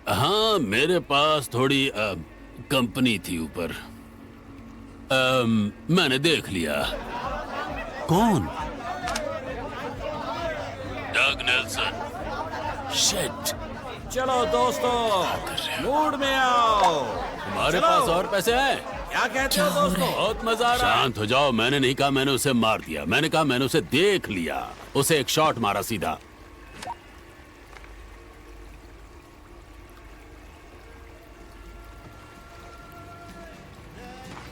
हाँ, मेरे पास थोड़ी कंपनी थी ऊपर। मैंने देख लिया। कौन? डग नेल्सन। शिट। चलो दोस्तों, मूड में आओ। तुम्हारे चलो। पास और पैसे हैं? क्या कहते हो दोस्तों? बहुत मजा आ रहा है। शांत हो जाओ। मैंने नहीं कहा मैंने उसे मार दिया, मैंने कहा मैंने उसे देख लिया। उसे एक शॉट मारा सीधा।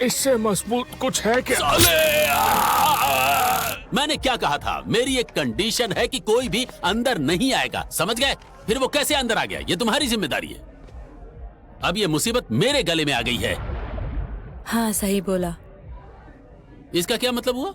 इससे मजबूत कुछ है क्या? साले! मैंने क्या कहा था? मेरी एक कंडीशन है कि कोई भी अंदर नहीं आएगा, समझ गए? फिर वो कैसे अंदर आ गया, ये तुम्हारी जिम्मेदारी है। अब ये मुसीबत मेरे गले में आ गई है। हाँ, सही बोला। इसका क्या मतलब हुआ?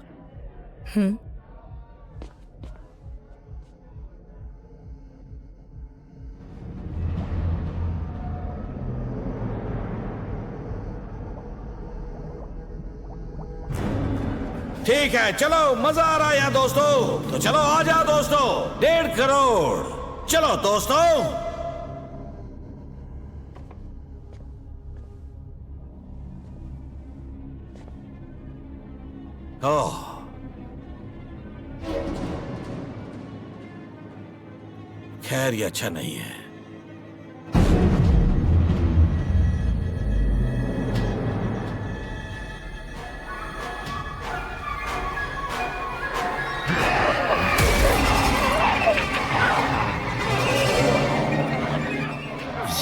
ठीक है, चलो, मजा आ रहा है यार दोस्तों। तो चलो आ जाओ दोस्तों। 1.5 करोड़। चलो दोस्तों। ओह, खैर ये अच्छा नहीं है।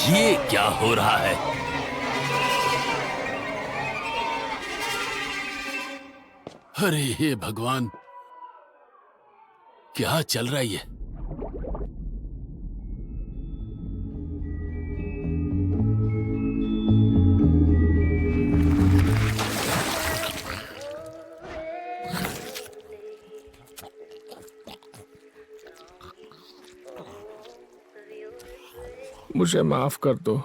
ये क्या हो रहा है? अरे हे भगवान, क्या चल रहा है ये? मुझे माफ कर दो।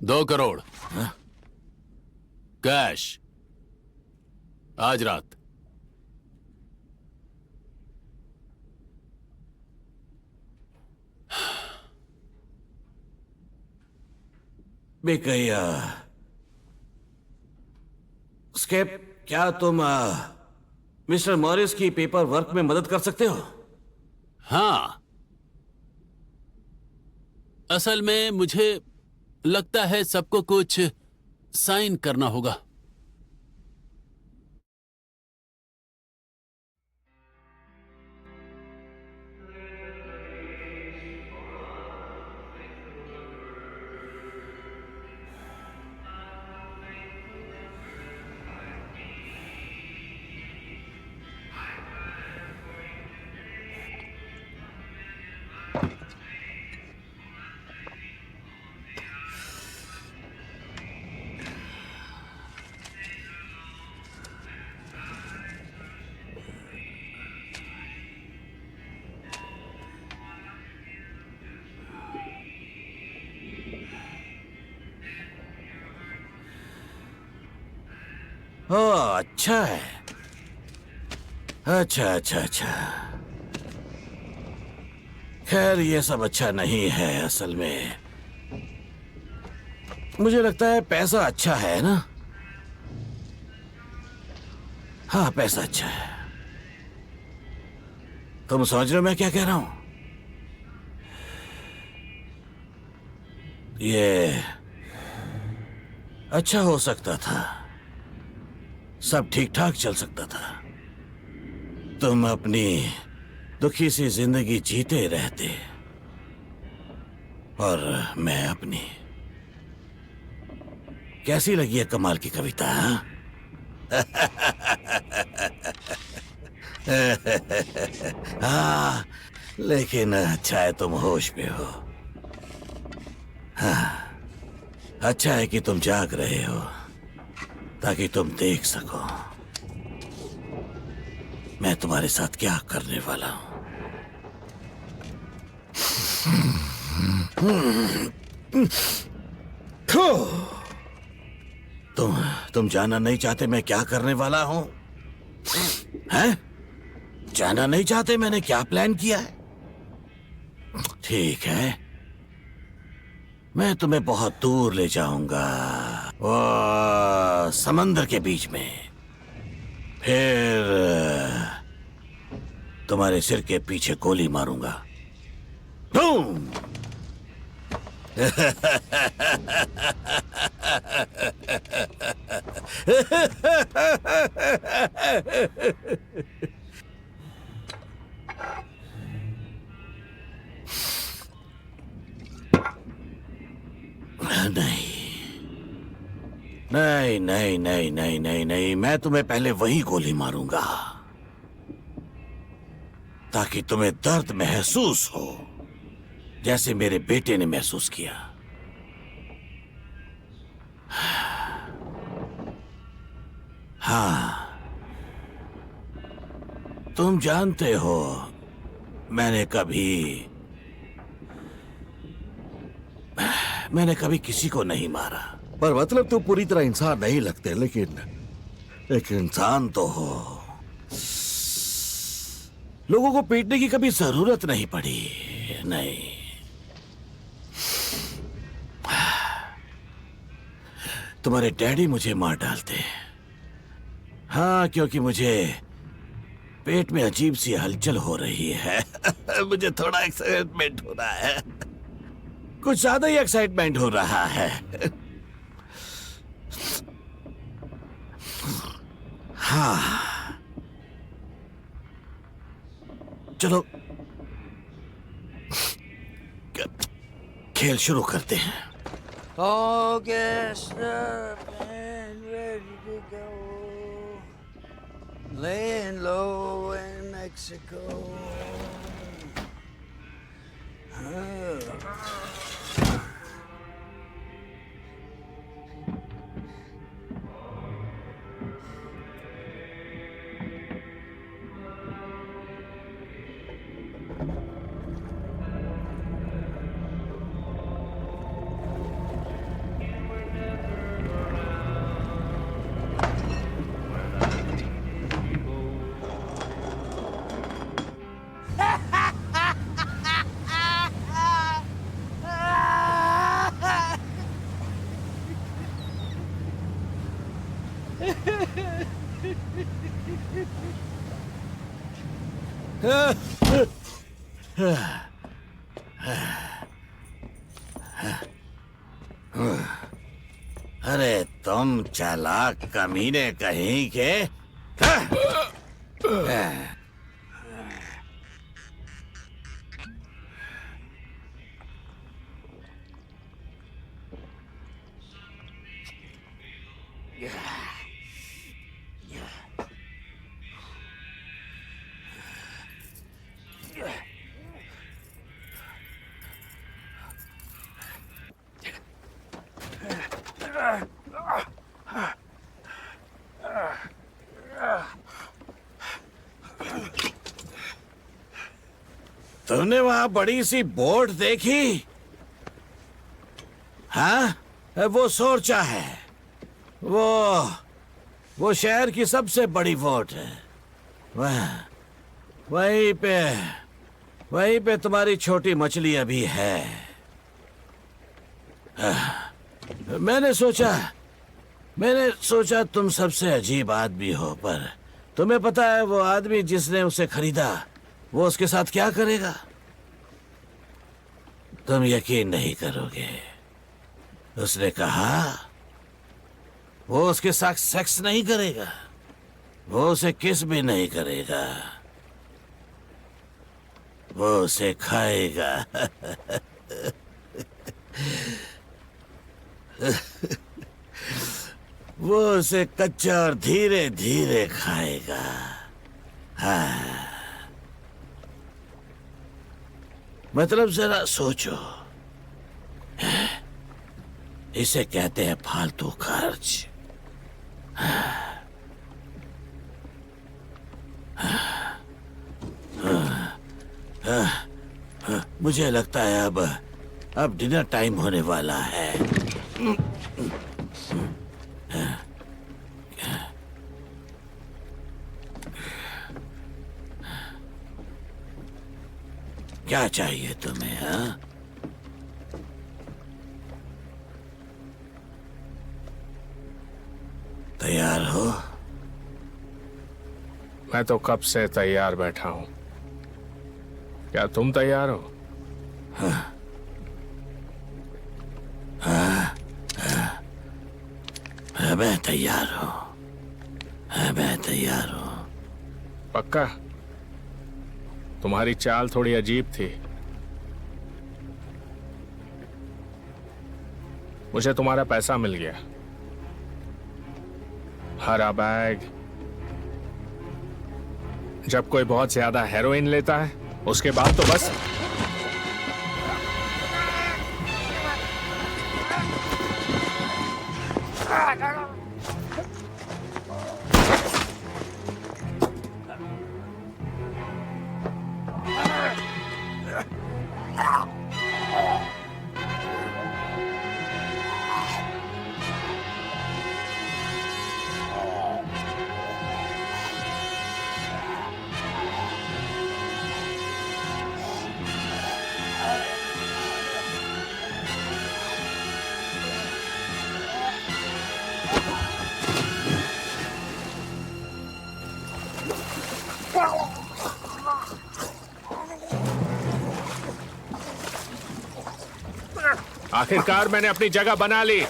दो करोड़ कैश आज रात। बिकैया, स्केप, क्या तुम मिस्टर मॉरिस की पेपर वर्क में मदद कर सकते हो? हाँ, असल में मुझे लगता है सबको कुछ साइन करना होगा। ओह, अच्छा है। अच्छा अच्छा अच्छा, खैर ये सब अच्छा नहीं है। असल में मुझे लगता है पैसा अच्छा है ना? हाँ, पैसा अच्छा है। तुम समझ रहे हो मैं क्या कह रहा हूं? ये अच्छा हो सकता था, सब ठीक ठाक चल सकता था, तुम अपनी दुखी सी जिंदगी जीते रहते और मैं अपनी। कैसी लगी है कमाल की कविता? हाँ? हाँ, लेकिन अच्छा है तुम होश में हो। हाँ, अच्छा है कि तुम जाग रहे हो ताकि तुम देख सको मैं तुम्हारे साथ क्या करने वाला हूं। तुम जानना नहीं चाहते मैं क्या करने वाला हूं? हैं? जानना नहीं चाहते मैंने क्या प्लान किया है? ठीक है, मैं तुम्हें बहुत दूर ले जाऊंगा, वो समंदर के बीच में। फिर तुम्हारे सिर के पीछे गोली मारूंगा। बूम! नहीं नहीं नहीं नहीं नहीं नहीं, मैं तुम्हें पहले वही गोली मारूंगा ताकि तुम्हें दर्द महसूस हो जैसे मेरे बेटे ने महसूस किया। हाँ, तुम जानते हो मैंने कभी मैंने कभी किसी को नहीं मारा। पर मतलब तू पूरी तरह इंसान नहीं लगते, लेकिन एक इंसान तो हो। लोगों को पीटने की कभी जरूरत नहीं पड़ी, नहीं। तुम्हारे डैडी मुझे मार डालते। हाँ, क्योंकि मुझे पेट में अजीब सी हलचल हो रही है। मुझे थोड़ा एक्साइटमेंट हो रहा है, कुछ ज्यादा ही एक्साइटमेंट हो रहा है। हाँ, चलो खेल शुरू करते हैं। All gassed up and ready to go. Laying low in Mexico. अरे तुम चालाक कमीने कहीं के। तुमने वहां बड़ी सी बोर्ड देखी? हाँ, वो सोरचा है। वो शहर की सबसे बड़ी बोट है। वहीं पे तुम्हारी छोटी मछली अभी है। मैंने सोचा तुम सबसे अजीब आदमी हो, पर तुम्हें पता है वो आदमी जिसने उसे खरीदा वो उसके साथ क्या करेगा? तुम यकीन नहीं करोगे। उसने कहा वो उसके साथ सेक्स नहीं करेगा, वो उसे किस भी नहीं करेगा, वो उसे खाएगा। वो उसे कच्चा और धीरे धीरे खाएगा। हाँ, मतलब जरा सोचो, इसे कहते हैं फालतू खर्च। मुझे लगता है अब डिनर टाइम होने वाला है। क्या चाहिए तुम्हें? हाँ, तैयार हो? मैं तो कब से तैयार बैठा हूं। क्या तुम तैयार हो? मैं तैयार हूं। मैं तैयार हूं। पक्का? तुम्हारी चाल थोड़ी अजीब थी। मुझे तुम्हारा पैसा मिल गया, हरा बैग। जब कोई बहुत ज्यादा हेरोइन लेता है उसके बाद तो बस आखिरकार मैंने अपनी जगह बना ली।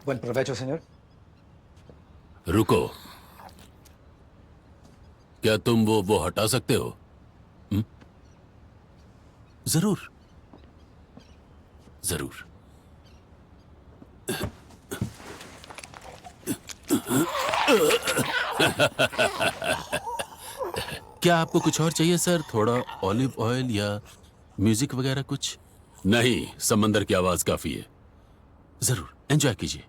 Buen provecho, señor. रुको, क्या तुम वो हटा सकते हो? जरूर जरूर। क्या आपको कुछ और चाहिए सर? थोड़ा ऑलिव ऑयल या म्यूजिक वगैरह कुछ? नहीं, समंदर की आवाज काफी है। जरूर, एंजॉय कीजिए।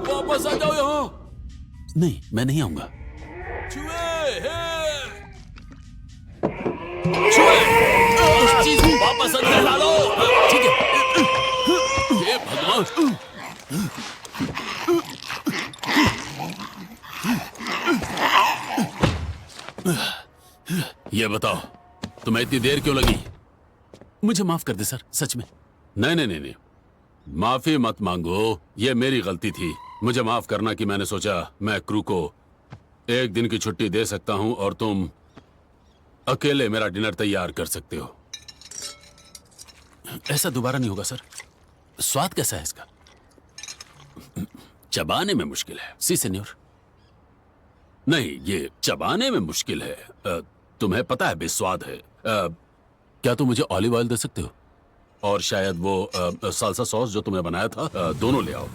वापस आ जाओ यहाँ। नहीं, मैं नहीं आऊंगा। उस चीज को वापस अंदर डालो। ठीक है। हे भगवान। ये बताओ, तुम्हें इतनी देर क्यों लगी? मुझे माफ कर दे सर, सच में। नहीं, माफी मत मांगो, ये मेरी गलती थी। मुझे माफ करना कि मैंने सोचा मैं क्रू को एक दिन की छुट्टी दे सकता हूं और तुम अकेले मेरा डिनर तैयार कर सकते हो। ऐसा दोबारा नहीं होगा सर। स्वाद कैसा है इसका? चबाने में मुश्किल है। सी सेन्योर। नहीं, ये चबाने में मुश्किल है। तुम्हें पता है बेस्वाद है। क्या तुम मुझे ऑलिव ऑयल दे सकते हो? और शायद वो साल्सा सॉस जो तुमने बनाया था, दोनों ले आओ।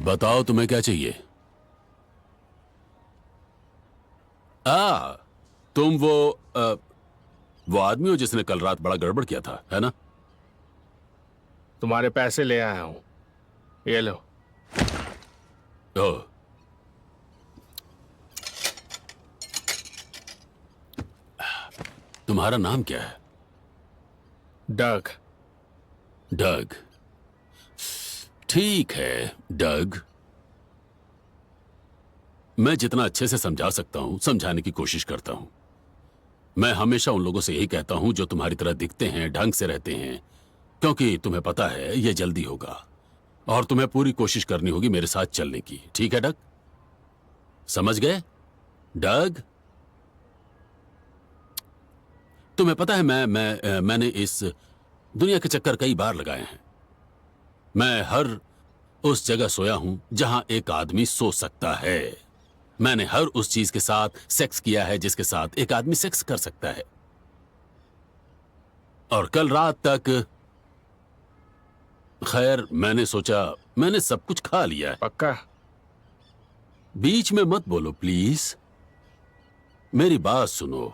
बताओ तुम्हें क्या चाहिए? तुम वो आदमी हो जिसने कल रात बड़ा गड़बड़ किया था, है ना? तुम्हारे पैसे ले आया हूं, ये लो। ओह, तुम्हारा नाम क्या है? डग। डग। ठीक है डग, मैं जितना अच्छे से समझा सकता हूं समझाने की कोशिश करता हूं। मैं हमेशा उन लोगों से यही कहता हूं जो तुम्हारी तरह दिखते हैं, ढंग से रहते हैं, क्योंकि तुम्हें पता है ये जल्दी होगा और तुम्हें पूरी कोशिश करनी होगी मेरे साथ चलने की। ठीक है डग? समझ गए डग? तुम्हें पता है मैंने इस दुनिया के चक्कर कई बार लगाए हैं। मैं हर उस जगह सोया हूं जहां एक आदमी सो सकता है। मैंने हर उस चीज के साथ सेक्स किया है जिसके साथ एक आदमी सेक्स कर सकता है। और कल रात तक खैर मैंने सोचा मैंने सब कुछ खा लिया है। पक्का? बीच में मत बोलो प्लीज, मेरी बात सुनो।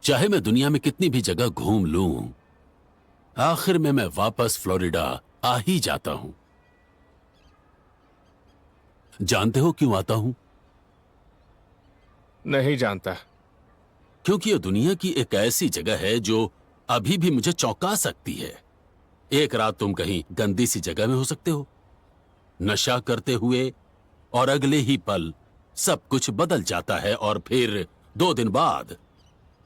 चाहे मैं दुनिया में कितनी भी जगह घूम लूं, आखिर में मैं वापस फ्लोरिडा आ ही जाता हूं। जानते हो क्यों आता हूं? नहीं जानता। क्योंकि यह दुनिया की एक ऐसी जगह है जो अभी भी मुझे चौंका सकती है। एक रात तुम कहीं गंदी सी जगह में हो सकते हो, नशा करते हुए, और अगले ही पल सब कुछ बदल जाता है और फिर 2 दिन बाद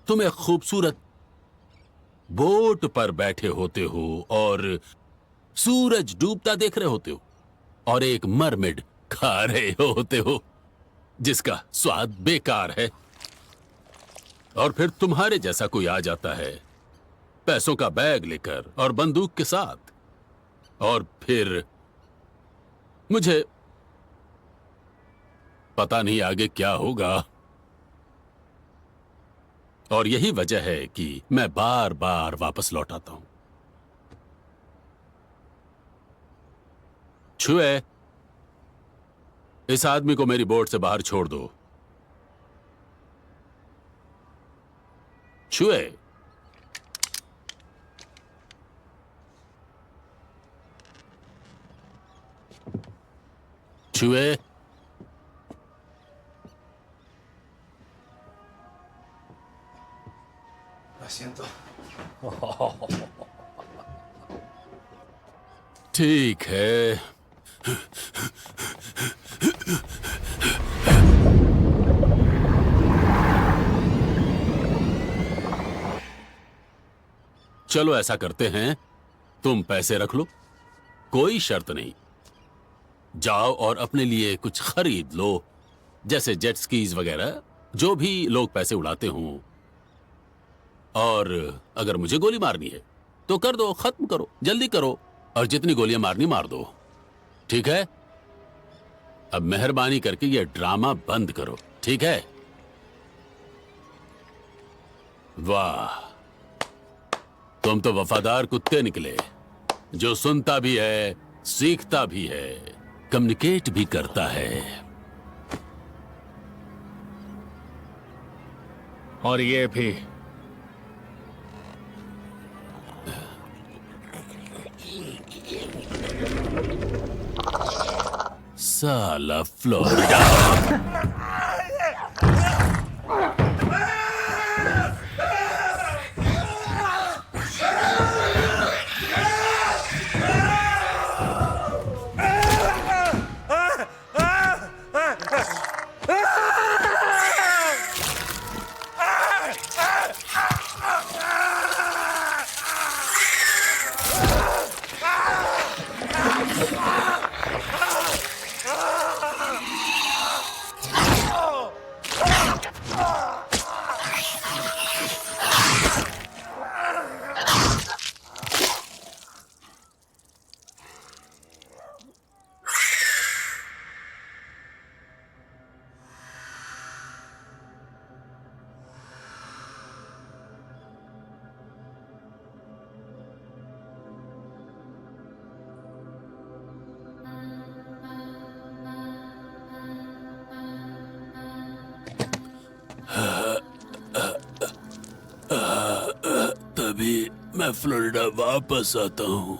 तुम एक खूबसूरत बोट पर बैठे होते हो और सूरज डूबता देख रहे होते हो और एक मरमेड खा रहे होते हो जिसका स्वाद बेकार है। और फिर तुम्हारे जैसा कोई आ जाता है पैसों का बैग लेकर और बंदूक के साथ, और फिर मुझे पता नहीं आगे क्या होगा। और यही वजह है कि मैं बार बार वापस लौट आता हूं। छुए, इस आदमी को मेरी बोट से बाहर छोड़ दो। छुए, छुए, Lo siento. ठीक है। चलो ऐसा करते हैं, तुम पैसे रख लो, कोई शर्त नहीं। जाओ और अपने लिए कुछ खरीद लो, जैसे जेट स्कीज वगैरह, जो भी लोग पैसे उड़ाते हों। और अगर मुझे गोली मारनी है तो कर दो, खत्म करो, जल्दी करो, और जितनी गोलियां मारनी मार दो। ठीक है? अब मेहरबानी करके ये ड्रामा बंद करो, ठीक है? वाह, तुम तो वफादार कुत्ते निकले, जो सुनता भी है, सीखता भी है, कम्युनिकेट भी करता है। और ये भी। साला फ्लोरिडा। तभी मैं फ्लोरिडा वापस आता हूँ।